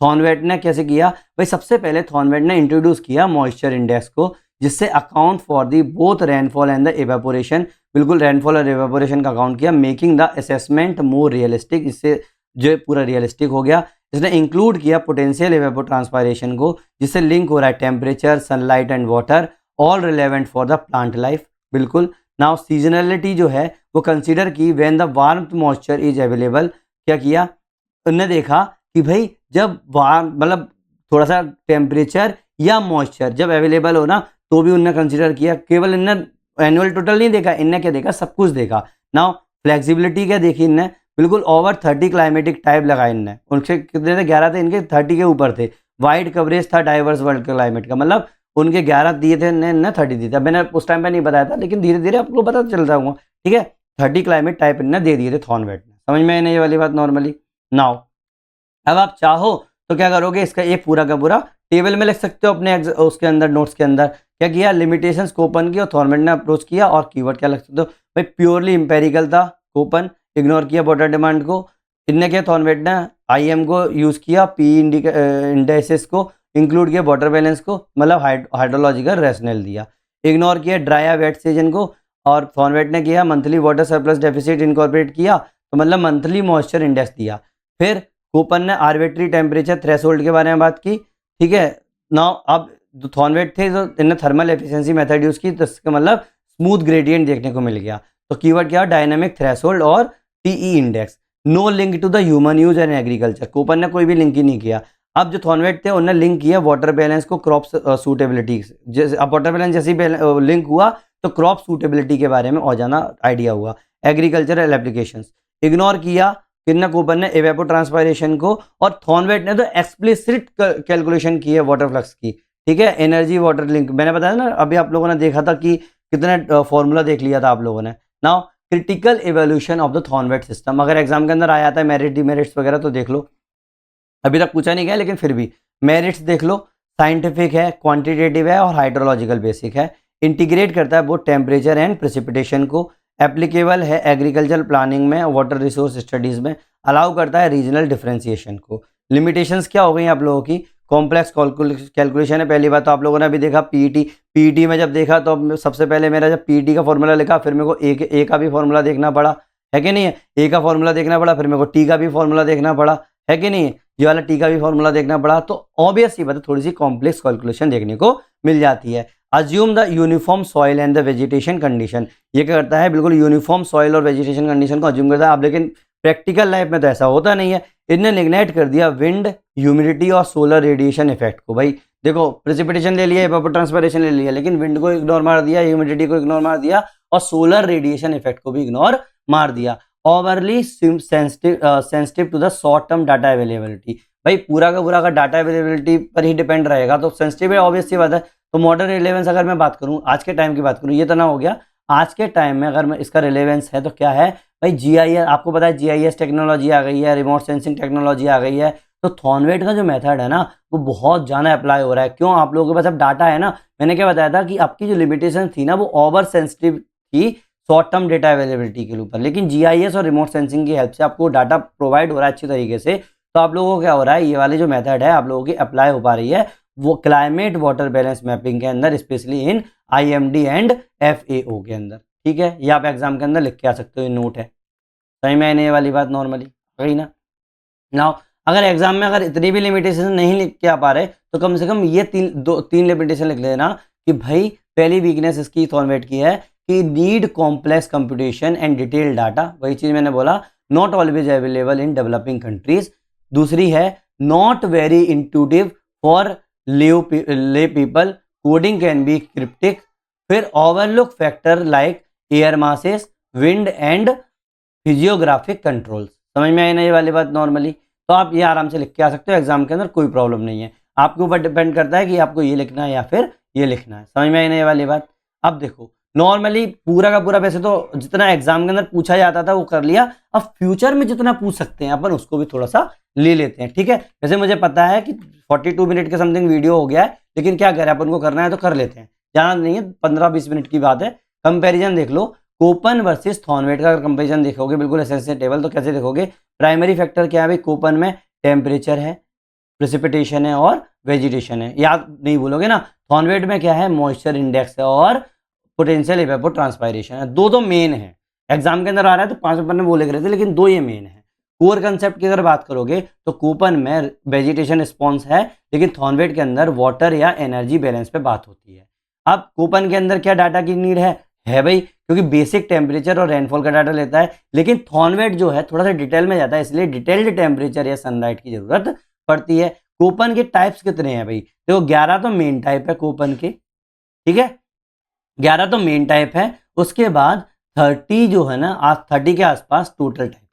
थॉर्नवेट ने, कैसे किया भाई, सबसे पहले थॉर्नवेट ने इंट्रोड्यूस किया मॉइस्चर इंडेक्स को, जिससे account for the both rainfall and the evaporation, बिल्कुल रेनफॉल और एवेपोरेशन का अकाउंट किया, making the assessment more realistic, इससे जो पूरा रियलिस्टिक हो गया। इसने इंक्लूड किया पोटेंशियल एवेपो ट्रांसपायरेशन को, जिससे लिंक हो रहा है temperature, sunlight and water, all relevant for the plant life, बिल्कुल। नाउ सीजनलिटी जो है वो कंसीडर की, when the warm moisture is available. क्या किया, उन्होंने देखा कि भाई जब वार्म मतलब थोड़ा सा टेम्परेचर या मॉइस्चर जब अवेलेबल हो ना, तो भी उन्होंने कंसीडर किया। केवल इनने एनुअल टोटल नहीं देखा, इनने क्या देखा, सब कुछ देखा। नाउ फ्लेक्सिबिलिटी क्या देखी इनने, बिल्कुल ओवर 30 क्लाइमेटिक टाइप लगाए इनने, उनसे कितने थे, 11 थे, इनके 30 के ऊपर थे। वाइड कवरेज था डाइवर्स वर्ल्ड क्लाइमेट का, मतलब उनके 11 दिए थे, इनने 30 दिए थे। मैंने उस टाइम पे नहीं बताया था, लेकिन धीरे धीरे आपको पता चलता होगा, ठीक है। 30 क्लाइमेट टाइप इनने दे दिए थे थॉर्नवेट ने, समझ में नहीं ये वाली बात नॉर्मली। नाउ अब आप चाहो तो क्या करोगे, इसका एक पूरा का पूरा टेबल में लिख सकते हो अपने उसके अंदर, नोट्स के अंदर। क्या किया, लिमिटेशंस कोपन की और थॉर्नवेट ने अप्रोच किया, और कीवर्ड क्या लिख सकते हो भाई, प्योरली इंपेरिकल था कोपन, इग्नोर किया वाटर डिमांड को। इनने क्या, थॉर्नवेट ने IM को यूज़ किया, पी इंडेक्सेस को इंक्लूड किया, वाटर बैलेंस को, मतलब हाइड्रोलॉजिकल रैशनल दिया। इग्नोर किया ड्राई या वेट सीजन को, और थॉर्नवेट ने किया monthly water surplus deficit incorporate किया, तो मतलब मंथली मॉइस्चर इंडेक्स दिया। फिर कोपन ने आर्बिट्री टेम्परेचर थ्रेशोल्ड के बारे में बात की, ठीक है। नाउ अब जो थॉर्नवेट थे तो इन्हें थर्मल एफिशिएंसी मेथड यूज़ की, तो इसका मतलब स्मूथ ग्रेडियंट देखने को मिल गया। तो कीवर्ड क्या, डायनामिक थ्रेशोल्ड और TE index. No link to the human use and agriculture, Koppen ने कोई भी लिंक ही नहीं किया। अब जो थॉर्नवेट थे उन्होंने लिंक किया वाटर बैलेंस को क्रॉप सूटेबिलिटी, जैसे अब वाटर बैलेंस जैसे लिंक हुआ तो क्रॉप सूटेबिलिटी के बारे में और जाना आइडिया हुआ। एग्रीकल्चरल एप्लीकेशंस इग्नोर किया किन्ना कोपन ने एवेपो ट्रांसपायरेशन को, और थॉर्नवेट ने तो एक्सप्लिसिट कैलकुलेशन की है वाटर फ्लक्स की, ठीक है। एनर्जी वाटर लिंक मैंने बताया ना, अभी आप लोगों ने देखा था कि कितने फॉर्मूला देख लिया था आप लोगों ने। Now critical evolution of the Thornthwaite system. अगर एग्जाम के अंदर आ जाता है मेरिट डिमेरिट्स वगैरह तो देख लो, अभी तक पूछा नहीं गया लेकिन फिर भी मेरिट्स देख लो, साइंटिफिक है, क्वांटिटेटिव है और हाइड्रोलॉजिकल बेसिक है। इंटीग्रेट करता है वो टेम्परेचर एंड प्रेसिपिटेशन को, एप्लीकेबल है एग्रीकल्चर प्लानिंग में, वाटर रिसोर्स स्टडीज में, अलाउ करता है रीजनल डिफरेंशिएशन को। लिमिटेशंस क्या हो गई आप लोगों की, कॉम्प्लेक्स कैलकुलेशन है। पहली बात तो आप लोगों ने अभी देखा पीईटी में जब देखा तो सबसे पहले मेरा जब पीईटी का फॉर्मूला लिखा फिर मेरे को ए का भी फॉर्मूला देखना पड़ा, है कि नहीं है, ए का फॉर्मूला देखना पड़ा, फिर मेरे को टी का भी फॉर्मूला देखना पड़ा, है कि नहीं है, ये वाला टी का भी फॉर्मूला देखना पड़ा। तो ऑब्वियस सी बात है थोड़ी सी कॉम्प्लेक्स कैलकुलेशन देखने को मिल जाती है। Assume the uniform soil and the vegetation condition, ये क्या करता है बिल्कुल यूनिफॉर्म सॉइल और वेजिटेशन कंडीशन को अज्यूम करता है। अब लेकिन प्रैक्टिकल लाइफ में तो ऐसा होता नहीं है, इनने निग्नेक्ट कर दिया विंड, ह्यूमिडिटी और सोलर रेडिएशन इफेक्ट को। भाई देखो प्रेसिपिटेशन ले लिया, ट्रांसपिरेशन ले लिया, लेकिन विंड को इग्नोर मार दिया, ह्यूमिडिटी को इग्नोर मार दिया और सोलर रेडिएशन इफेक्ट को भी इग्नोर मार दिया। Overly sensitive to the short term data availability, भाई पूरा का डाटा अवेलेबिलिटी पर ही डिपेंड रहेगा तो सेंसिटिव है, ऑब्वियस सी बात है। तो मॉडर्न रिलेवेंस अगर मैं बात करूं, आज के टाइम की बात करूं, ये तो ना हो गया, आज के टाइम में अगर मैं इसका रिलेवेंस है तो क्या है भाई, जीआईएस, आपको पता है जीआईएस टेक्नोलॉजी आ गई है, रिमोट सेंसिंग टेक्नोलॉजी आ गई है। तो थॉर्नवेट का जो मेथड है ना वो बहुत ज़्यादा अप्लाई हो रहा है। क्यों, आप लोगों के पास अब डाटा है ना, मैंने क्या बताया था कि आपकी जो लिमिटेशन थी ना वो ओवर सेंसिटिव थी शॉर्ट टर्म डेटा अवेलेबिलिटी के ऊपर, लेकिन जीआईएस और रिमोट सेंसिंग की हेल्प से आपको डाटा प्रोवाइड हो रहा है अच्छी तरीके से। तो आप लोगों को क्या हो रहा है, ये वाली जो मेथड है आप लोगों की अप्लाई हो पा रही है वो क्लाइमेट वाटर बैलेंस मैपिंग के अंदर, specially in IMD and FAO के अंदर। ठीक है, ये आप एग्जाम के अंदर लिख के आ सकते हो, ये नोट है। सही में ये वाली बात नॉर्मली गई ना। नाउ अगर एग्जाम में अगर इतनी भी लिमिटेशन नहीं लिख के आ पा रहे तो कम से कम ये तीन लिमिटेशन लिख लेना कि भाई पहली वीकनेस इसकी थॉर्नवेट की है कि need complex computation and detail data, वही चीज़ मैंने बोला, not always available in developing countries. दूसरी है not very intuitive for lay people, coding can be cryptic. फिर overlook factor like air masses, wind and physiographic controls. समझ में आई ना ये वाली बात नॉर्मली, तो आप ये आराम से लिख के आ सकते हो एग्जाम के अंदर, कोई प्रॉब्लम नहीं है। आपके ऊपर डिपेंड करता है कि आपको ये लिखना है या फिर ये लिखना है। समझ में आई ना ये वाली बात। अब देखो नॉर्मली पूरा का पूरा वैसे तो जितना एग्जाम के अंदर पूछा जाता था वो कर लिया, अब फ्यूचर में जितना पूछ सकते हैं अपन उसको भी थोड़ा सा ले लेते हैं। ठीक है, वैसे मुझे पता है कि 42 मिनट के समथिंग वीडियो हो गया है, लेकिन क्या करें अपन को करना है तो कर लेते हैं, ज़्यादा नहीं है, 15-20 मिनट की बात है। कंपेरिजन देख लो, कोपन वर्सेस थॉर्नवेट का अगर कंपेरिजन देखोगे बिल्कुल एसेंशियल टेबल, तो कैसे देखोगे, प्राइमरी फैक्टर क्या है भाई, कोपन में टेम्परेचर है, प्रेसिपिटेशन है और वेजिटेशन है, याद नहीं भूलोगे ना। थॉर्नवेट में क्या है, मॉइस्चर इंडेक्स है और पोटेंशियल इवेपोर ट्रांसपायरेशन है। दो मेन है, एग्जाम के अंदर आ रहा है तो 5 नंबर में वो लिख रहे थे, लेकिन दो ये मेन है। कोर कंसेप्ट की अगर बात करोगे तो कोपन में वेजिटेशन रिस्पॉन्स है, लेकिन थॉर्नवेट के अंदर वाटर या एनर्जी बैलेंस पे बात होती है। अब कोपन के अंदर क्या डाटा की नीड है भाई, क्योंकि बेसिक टेम्परेचर और रेनफॉल का डाटा लेता है, लेकिन थॉर्नवेट जो है थोड़ा सा डिटेल में जाता है, इसलिए डिटेल्ड टेम्परेचर या सनलाइट की जरूरत पड़ती है। कोपन के टाइप्स कितने हैं भाई, देखो 11 तो मेन टाइप है कोपन के, ठीक है 11 तो मेन टाइप है, उसके बाद 30 जो है ना 30 के आसपास टोटल टाइप,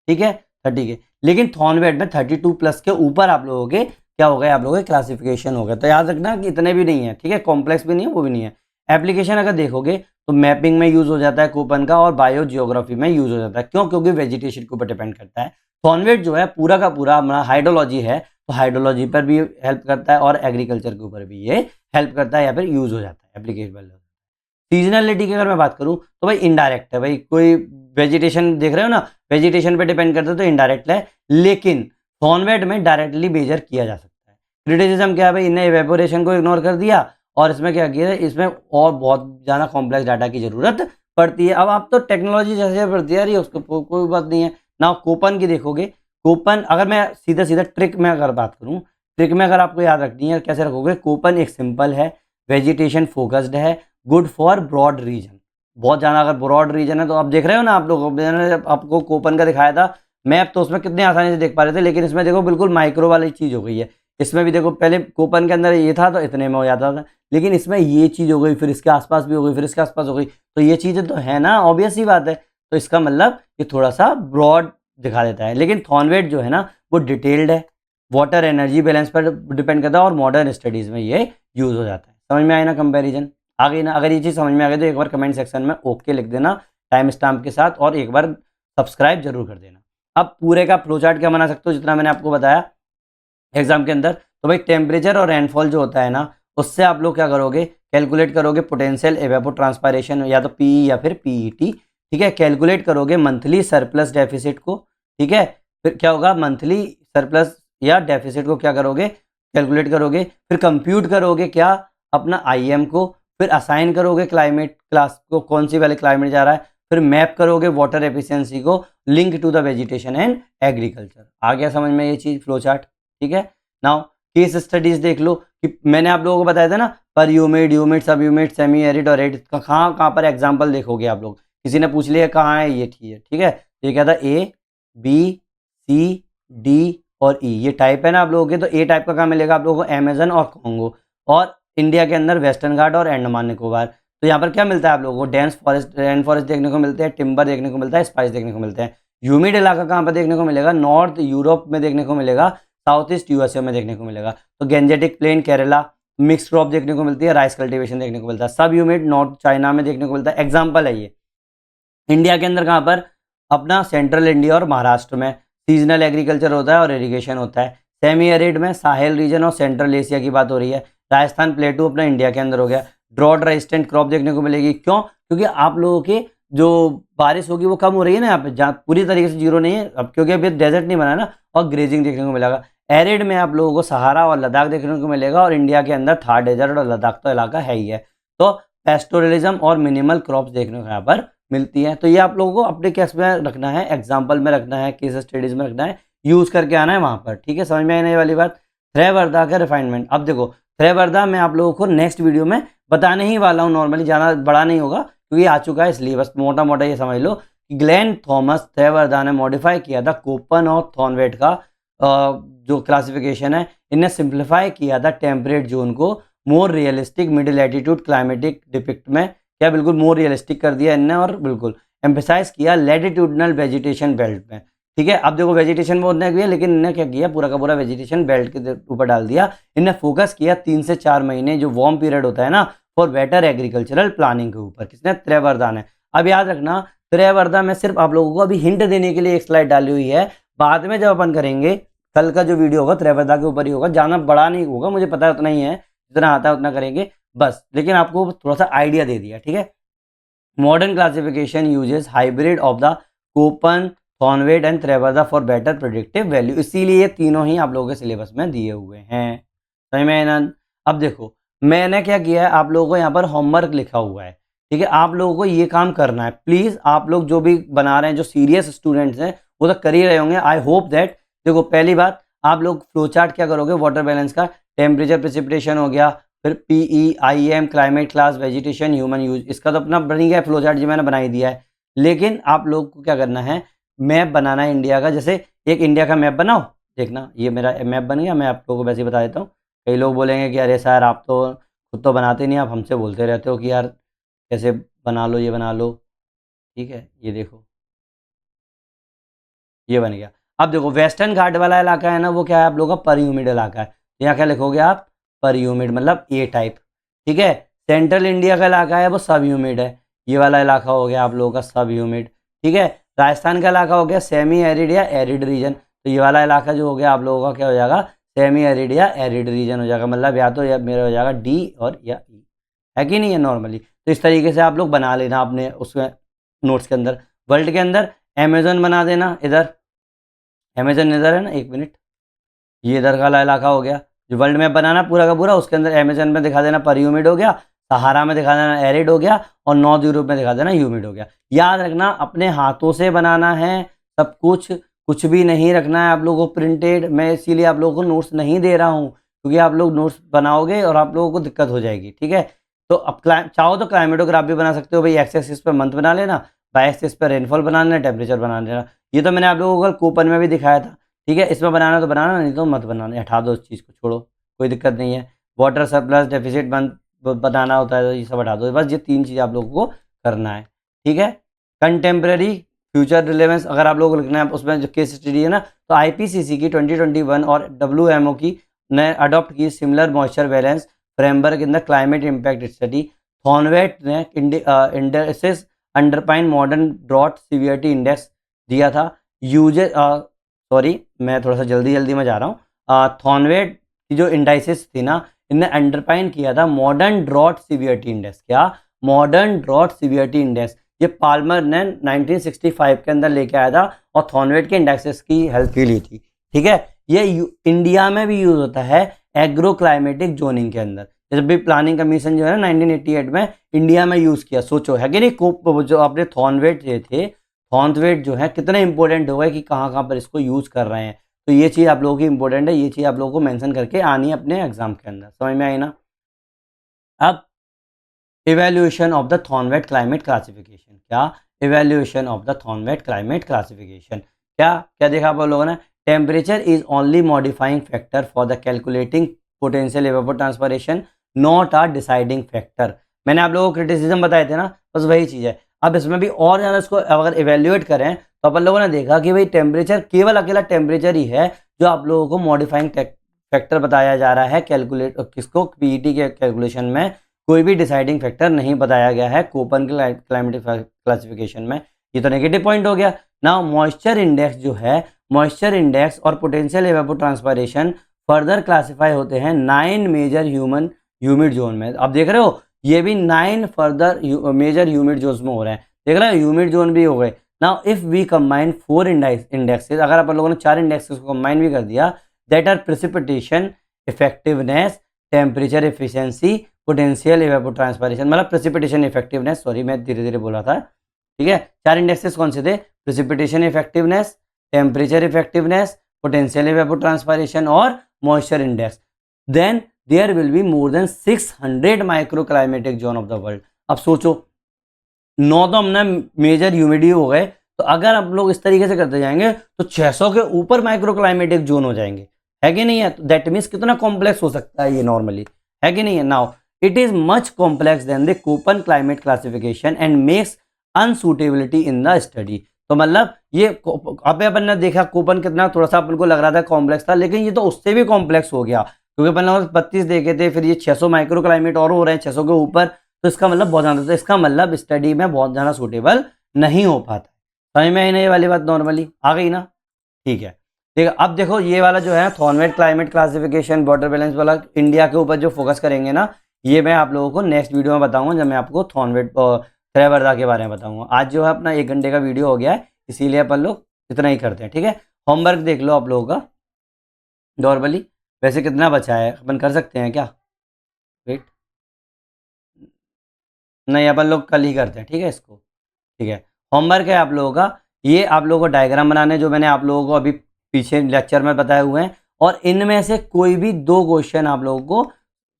ठीक है 30 के, लेकिन थॉर्नवेट में 32 प्लस के ऊपर आप लोगों के क्या हो गए, आप लोगों के क्लासिफिकेशन हो गया। तो याद रखना कि इतने भी नहीं है, ठीक है, कॉम्प्लेक्स भी नहीं है वो भी नहीं है। एप्लीकेशन अगर देखोगे तो मैपिंग में यूज हो जाता है कोपन का और बायो जियोग्राफी में यूज हो जाता है। क्यों, क्योंकि वेजिटेशन के ऊपर डिपेंड करता है। थॉर्नवेट जो है पूरा का पूरा हमारा हाइड्रोलॉजी है, तो हाइड्रोलॉजी पर भी हेल्प करता है और एग्रीकल्चर के ऊपर भी ये हेल्प करता है या फिर यूज हो जाता है, एप्लीकेबल। सीजनलिटी की अगर मैं बात करूं तो भाई इनडायरेक्ट है, भाई कोई वेजिटेशन देख रहे हो ना, वेजिटेशन पे डिपेंड करता है तो इनडायरेक्ट है, लेकिन थॉर्नवेट में डायरेक्टली मेजर किया जा सकता है। क्रिटिसिज्म क्या है भाई, इन्हें इवेपोरेशन को इग्नोर कर दिया और इसमें क्या किया है, इसमें और बहुत ज़्यादा कॉम्प्लेक्स डाटा की जरूरत पड़ती है। अब आप तो टेक्नोलॉजी जैसे बढ़ती है रही है उसको कोई बात नहीं है ना। कोपन की देखोगे, कोपन अगर मैं सीधा ट्रिक में अगर बात करूँ, ट्रिक में अगर आपको याद रखनी है कैसे रखोगे, कोपन एक सिंपल है, वेजिटेशन फोकस्ड है, गुड फॉर ब्रॉड रीजन। बहुत ज़्यादा अगर ब्रॉड रीजन है तो आप देख रहे हो ना, आप लोग मैंने आपको कोपन का दिखाया था मैप, तो उसमें कितने आसानी से देख पा रहे थे, लेकिन इसमें देखो बिल्कुल माइक्रो वाली चीज़ हो गई है। इसमें भी देखो पहले कोपन के अंदर ये था तो इतने में हो जाता था, लेकिन इसमें ये चीज़ हो गई, फिर इसके आसपास भी हो गई, फिर इसके आसपास हो गई, तो ये चीज़ें तो है ना, ऑब्वियस ही बात है। तो इसका मतलब ये थोड़ा सा ब्रॉड दिखा देता है, लेकिन थॉर्नवेट जो है ना वो डिटेल्ड है, वाटर एनर्जी बैलेंस पर डिपेंड करता है और मॉडर्न स्टडीज़ में ये यूज़ हो जाता है। समझ में आए ना कंपेरिजन, आ गई ना। अगर ये चीज़ समझ में आ गई तो एक बार कमेंट सेक्शन में ओके लिख देना, टाइम स्टैम्प के साथ, और एक बार सब्सक्राइब जरूर कर देना। अब पूरे का फ्लो चार्ट क्या बना सकते हो, जितना मैंने आपको बताया एग्जाम के अंदर। तो भाई टेम्परेचर और रेनफॉल जो होता है ना, उससे आप लोग क्या करोगे, कैलकुलेट करोगे पोटेंशियल एवेपोट्रांसपायरेशन या तो पीई या फिर पीईटी, ठीक है। कैलकुलेट करोगे मंथली सरप्लस डेफिसिट को, ठीक है। फिर क्या होगा, मंथली सरप्लस या डेफिसिट को क्या करोगे, कैलकुलेट करोगे। फिर कंप्यूट करोगे क्या, अपना आईएम को। फिर असाइन करोगे क्लाइमेट क्लास को, कौन सी वाले क्लाइमेट जा रहा है। फिर मैप करोगे वाटर एफिशिएंसी को, link to the vegetation and agriculture. आ गया समझ में ये चीज, फ्लो चार्ट, ठीक है। नाउ केस स्टडीज देख लो कि मैंने आप लोगों को बताया था ना, पर यूमिड, यूमिड, सब यूमिड, सेमी एरिड और एरिड, कहाँ पर एग्जांपल देखोगे आप लोग। किसी ने पूछ लिया कहाँ है ये, ठीक है। ये क्या था, ए बी सी डी और ई, ये टाइप है ना आप लोगों के। तो ए टाइप का कहाँ मिलेगा आप लोगों को, अमेजन और कॉन्गो, और इंडिया के अंदर वेस्टर्न घाट और अंडमान निकोबार। तो यहाँ पर क्या मिलता है आप लोगों को, डेंस फॉरेस्ट, रेन फॉरेस्ट देखने को मिलते हैं, टिम्बर देखने को मिलता है, स्पाइस देखने को मिलते हैं। ह्यूमिड इलाका कहाँ पर देखने को मिलेगा, नॉर्थ यूरोप में देखने को मिलेगा, साउथ ईस्ट यूएसए में देखने को मिलेगा। तो Gangetic plain Kerala, mix crop देखने को मिलती है, राइस कल्टीवेशन देखने को मिलता है। सब ह्यूमिड नॉर्थ चाइना में देखने को मिलता है। एग्जाम्पल है ये। इंडिया के अंदर कहाँ पर, अपना सेंट्रल इंडिया और महाराष्ट्र में सीजनल एग्रीकल्चर होता है और इरिगेशन होता है। सेमी एरिड में साहेल रीजन और सेंट्रल एशिया की बात हो रही है। राजस्थान प्लेटू अपना इंडिया के अंदर हो गया। ड्रॉट रेजिस्टेंट क्रॉप देखने को मिलेगी, क्यों, क्योंकि आप लोगों के जो बारिश होगी वो कम हो रही है ना यहाँ पे, जहाँ पूरी तरीके से जीरो नहीं है अब, क्योंकि अभी डेजर्ट नहीं बना ना, और ग्रेजिंग देखने को मिलेगा। एरिड में आप लोगों को सहारा और लद्दाख देखने को मिलेगा, और इंडिया के अंदर थार डेजर्ट और लद्दाख तो इलाका है ही है। तो पेस्टोरलिज्म और मिनिमल क्रॉप्स देखने को यहाँ पर मिलती है। तो ये आप लोगों को अपने केस में रखना है, एग्जाम्पल में रखना है, केस स्टडीज में रखना है, यूज करके आना है वहां पर, ठीक है। समझ में आने वाली बात। त्रेवर्धा का रिफाइनमेंट, अब देखो त्रेवर्धा मैं आप लोगों को नेक्स्ट वीडियो में बताने ही वाला हूँ, नॉर्मली ज़्यादा बड़ा नहीं होगा क्योंकि आ चुका है, इसलिए बस मोटा मोटा ये समझ लो कि ग्लेन थॉमस त्रेवर्धा ने मॉडिफाई किया था कोपन और थॉर्नवेट का जो क्लासिफिकेशन है, इन्हें सिंप्लीफाई किया था टेम्परेट जोन को more realistic middle attitude climatic depict में, क्या बिल्कुल मोर रियलिस्टिक कर दिया इनने, और बिल्कुल एम्फेसाइज किया लेटिट्यूडनल वेजिटेशन बेल्ट में, ठीक है। अब देखो वेजिटेशन में उतना किया, लेकिन इन्हें क्या किया, पूरा का पूरा वेजिटेशन बेल्ट के ऊपर डाल दिया। इन्हें फोकस किया 3 से 4 महीने जो वार्म पीरियड होता है ना, फॉर बेटर एग्रीकल्चरल प्लानिंग के ऊपर। किसने, त्रेवर्धा ने। अब याद रखना त्रेवर्धा में सिर्फ आप लोगों को अभी हिंट देने के लिए एक स्लाइड डाली हुई है, बाद में जब अपन करेंगे कल का जो वीडियो होगा त्रेवर्धा के ऊपर ही होगा, ज़्यादा बड़ा नहीं होगा, मुझे पता है उतना ही है, जितना आता है उतना करेंगे बस, लेकिन आपको थोड़ा सा आइडिया दे दिया, ठीक है। Modern classification uses hybrid of the Koppen, Thornthwaite and Trewartha for better predictive value, इसीलिए ये तीनों ही आप लोगों के सिलेबस में दिए हुए हैं, समझ में आनंद। अब देखो मैंने क्या किया है, आप लोगों को यहाँ पर होमवर्क लिखा हुआ है, ठीक है। आप लोगों को ये काम करना है, प्लीज आप लोग जो भी बना रहे हैं, जो सीरियस स्टूडेंट्स हैं वो तो कर ही रहे होंगे, आई होप दैट। देखो पहली बात, आप लोग फ्लो चार्ट क्या करोगे, वाटर बैलेंस का, टेम्परेचर प्रेसिपिटेशन हो गया, फिर PE, IM, climate class, vegetation, human use, इसका तो अपना बन गया फ्लो चार्ट, जी मैंने बना ही दिया है। लेकिन आप लोग को क्या करना है, मैप बनाना है इंडिया का, जैसे एक इंडिया का मैप बनाओ, देखना ये मेरा मैप बन गया, मैं आप लोगों को वैसे ही बता देता हूँ। कई लोग बोलेंगे कि अरे सर आप तो खुद तो बनाते नहीं, आप हमसे बोलते रहते हो कि यार कैसे बना लो, ये बना लो, ठीक है। ये देखो ये बन गया। अब देखो वेस्टर्न घाट वाला इलाका है ना, वो क्या है आप लोगों का पर ह्यूमिड इलाका है, यहाँ क्या लिखोगे आप, पर ह्यूमिड मतलब ए टाइप, ठीक है। सेंट्रल इंडिया का इलाका है वो सब ह्यूमिड है, ये वाला इलाका हो गया आप लोगों का सब ह्यूमिड, ठीक है। राजस्थान का इलाका हो गया सेमी एरिड या एरिड रीजन, तो ये वाला इलाका जो हो गया आप लोगों का क्या हो जाएगा, सेमी एरिड या एरिड रीजन हो जाएगा, मतलब या तो या मेरा हो जाएगा डी और या ई, है कि नहीं है नॉर्मली। तो इस तरीके से आप लोग बना लेना अपने उसमें नोट्स के अंदर। वर्ल्ड के अंदर अमेजन बना देना, इधर अमेजन इधर है ना, एक मिनट, ये इधर का इलाका हो गया, जो वर्ल्ड मैप बनाना पूरा का पूरा, उसके अंदर अमेजन में दिखा देना पर ह्यूमिड हो गया, सहारा में दिखा देना एरिड हो गया, और नॉर्थ यूरोप में दिखा देना ह्यूमिड हो गया। याद रखना अपने हाथों से बनाना है सब कुछ, कुछ भी नहीं रखना है आप लोगों को प्रिंटेड। मैं इसीलिए आप लोगों को नोट्स नहीं दे रहा हूँ, क्योंकि आप लोग नोट्स बनाओगे और आप लोगों को दिक्कत हो जाएगी, ठीक है। तो अब चाहो तो क्लाइमेटोग्राफ भी बना सकते हो भाई, एक्स एक्सिस पर मंथ बना लेना, बाई एक्सिस पर रेनफॉल बना लेना, टेम्परेचर बना लेना। ये तो मैंने आप लोगों को कल कूपन में भी दिखाया था, ठीक है। इसमें बनाना तो बनाना, नहीं तो मत बनाना, हटा दो इस चीज़ को, छोड़ो, कोई दिक्कत नहीं है। वाटर सरप्लस डेफिसिट बनाना होता है तो ये सब हटा दो, बस ये 3 चीज़ आप लोगों को करना है, ठीक है। कंटेम्प्रेरी फ्यूचर रिलेवेंस अगर आप लोगों को लिखना है, उसमें जो केस स्टडी है ना, तो आईपीसीसी की 2021 और डब्ल्यूएमओ की ने अडॉप्ट की similar moisture balance framework in the climate impact study. Thornthwaite ने indexes underpin modern drought severity index दिया था। यूजेस सॉरी मैं थोड़ा सा जल्दी में जा रहा हूँ। थॉर्नवेट की जो इंडाइसिस थी ना, इनने अंडरपाइन किया था मॉडर्न ड्रॉट सीवियरिटी इंडेक्स। क्या? Modern drought severity index. ये पाल्मर ने 1965 के अंदर लेके आया था और थॉर्नवेट के इंडेक्सेस की हेल्प भी ली थी। ठीक है, ये इंडिया में भी यूज होता है एग्रो क्लाइमेटिक जोनिंग के अंदर। जब भी प्लानिंग कमीशन जो है ना 1988 में इंडिया में यूज किया, सोचो है कि नहीं, जो अपने थॉर्नवेट थे, थॉर्नवेट जो है कितने इंपॉर्टेंट हो गए कि कहाँ कहाँ पर इसको यूज कर रहे हैं। तो ये चीज़ आप लोगों की इंपॉर्टेंट है, ये चीज़ आप लोगों को मेंशन करके आनी है अपने एग्जाम के अंदर। समझ में आई ना? अब evaluation of the Thornthwaite climate classification. क्या? Evaluation of the Thornthwaite climate classification. क्या क्या देखा आप लोगों ने? Temperature is only modifying factor for the calculating potential evapotranspiration, not a deciding factor. मैंने आप लोगों को क्रिटिसिज्म बताए थे ना, बस वही चीज़ है। अब इसमें भी और ज़्यादा इसको अगर इवेल्युएट करें तो अपन लोगों ने देखा कि भाई टेम्परेचर, केवल अकेला टेम्परेचर ही है जो आप लोगों को मॉडिफाइंग फैक्टर बताया जा रहा है कैलकुलेट, किसको? पीईटी के कैलकुलेशन में कोई भी डिसाइडिंग फैक्टर नहीं बताया गया है कोपन क्लाइमेटिक क्लासिफिकेशन में। ये तो नेगेटिव पॉइंट हो गया ना। मॉइस्चर इंडेक्स जो है, मॉइस्चर इंडेक्स और पोटेंशियल इवेपोट्रांसपिरेशन फर्दर क्लासिफाई होते हैं 9 मेजर ह्यूमिड जोन में। अब देख रहे हो, ये भी 9 फर्दर मेजर ह्यूमिड जोन में हो रहे हैं। देख रहे हो, ह्यूमिड जोन भी हो गए। Now if we combine 4 indexes, अगर अपन लोगों ने 4 इंडेक्सेस को कंबाइन भी कर दिया, that are precipitation, effectiveness, temperature efficiency, potential evapotranspiration, मतलब प्रेसिपिटेशन इफेक्टिवनेस, सॉरी मैं धीरे बोला था। ठीक है, 4 इंडेक्सेस कौन से थे? Precipitation effectiveness, temperature effectiveness, potential evapotranspiration और moisture index. Then there will be more than 600 micro climatic zone of the world. अब सोचो, 9 तो हमने मेजर ह्यूमिडिटी हो गए, तो अगर हम लोग इस तरीके से करते जाएंगे तो 600 के ऊपर माइक्रो क्लाइमेटिक जोन हो जाएंगे, है कि नहीं है? तो दैट मीन्स कितना कॉम्प्लेक्स हो सकता है ये नॉर्मली, है कि नहीं है? Now it is much complex than the Koppen climate classification and makes unsuitability in the study. तो मतलब ये अपन ने देखा कोपन कितना थोड़ा सा अपन को लग रहा था कॉम्प्लेक्स था, लेकिन ये तो उससे भी कॉम्प्लेक्स हो गया, क्योंकि अपन ने 32 देखे थे, फिर ये 600 माइक्रो क्लाइमेट और हो रहे हैं 600 के ऊपर। तो इसका मतलब बहुत ज़्यादा, तो इसका मतलब स्टडी में बहुत ज़्यादा सूटेबल नहीं हो पाता। समझ में आई ना ये वाली बात? नॉर्मली आ गई ना? ठीक है, ठीक है। अब देखो ये वाला जो है थॉर्नवेट क्लाइमेट क्लासिफिकेशन वाटर बैलेंस वाला, इंडिया के ऊपर जो फोकस करेंगे ना, ये मैं आप लोगों को नेक्स्ट वीडियो में बताऊंगा, जब मैं आपको थॉर्नवेट त्रिवर्धा के बारे में बताऊंगा। आज जो है अपना 1 घंटे का वीडियो हो गया है, इसीलिए अपन लोग इतना ही करते हैं। ठीक है, होमवर्क देख लो आप लोगों का नॉर्मली। वैसे कितना बचा है, अपन कर सकते हैं क्या? वेट, नहीं अपन लोग कल ही करते हैं, ठीक है इसको। ठीक है, होमवर्क है आप लोगों का, ये आप लोगों को डायग्राम बनाने जो मैंने आप लोगों को अभी पीछे लेक्चर में बताए हुए हैं, और इनमें से कोई भी 2 क्वेश्चन आप लोगों को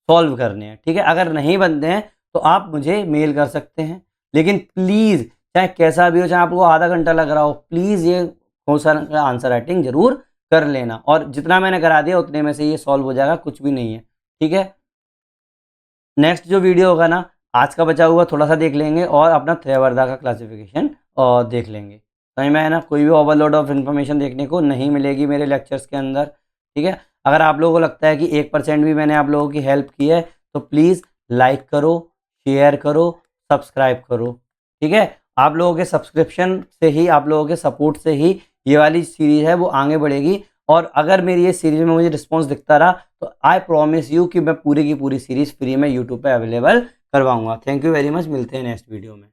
सॉल्व करने हैं। ठीक है, अगर नहीं बनते हैं तो आप मुझे मेल कर सकते हैं, लेकिन प्लीज़ चाहे कैसा भी हो, चाहे आपको आधा घंटा लग रहा हो, प्लीज़ ये क्वेश्चन का आंसर राइटिंग जरूर कर लेना, और जितना मैंने करा दिया उतने में से ये सॉल्व हो जाएगा, कुछ भी नहीं है। ठीक है, नेक्स्ट जो वीडियो होगा ना, आज का बचा हुआ थोड़ा सा देख लेंगे और अपना त्रिवर्धा का क्लासिफिकेशन और देख लेंगे। समझ में है ना? कोई भी ओवरलोड ऑफ इन्फॉर्मेशन देखने को नहीं मिलेगी मेरे लेक्चर्स के अंदर। ठीक है, अगर आप लोगों को लगता है कि 1% भी मैंने आप लोगों की हेल्प की है तो प्लीज़ लाइक करो, शेयर करो, सब्सक्राइब करो। ठीक है, आप लोगों के सब्सक्रिप्शन से ही, आप लोगों के सपोर्ट से ही ये वाली सीरीज़ है वो आगे बढ़ेगी, और अगर मेरी ये सीरीज़ में मुझे रिस्पॉन्स दिखता रहा तो आई प्रॉमिस यू कि मैं पूरी की पूरी सीरीज़ फ्री में यूट्यूब पे अवेलेबल करवाऊंगा। थैंक यू वेरी मच, मिलते हैं नेक्स्ट वीडियो में।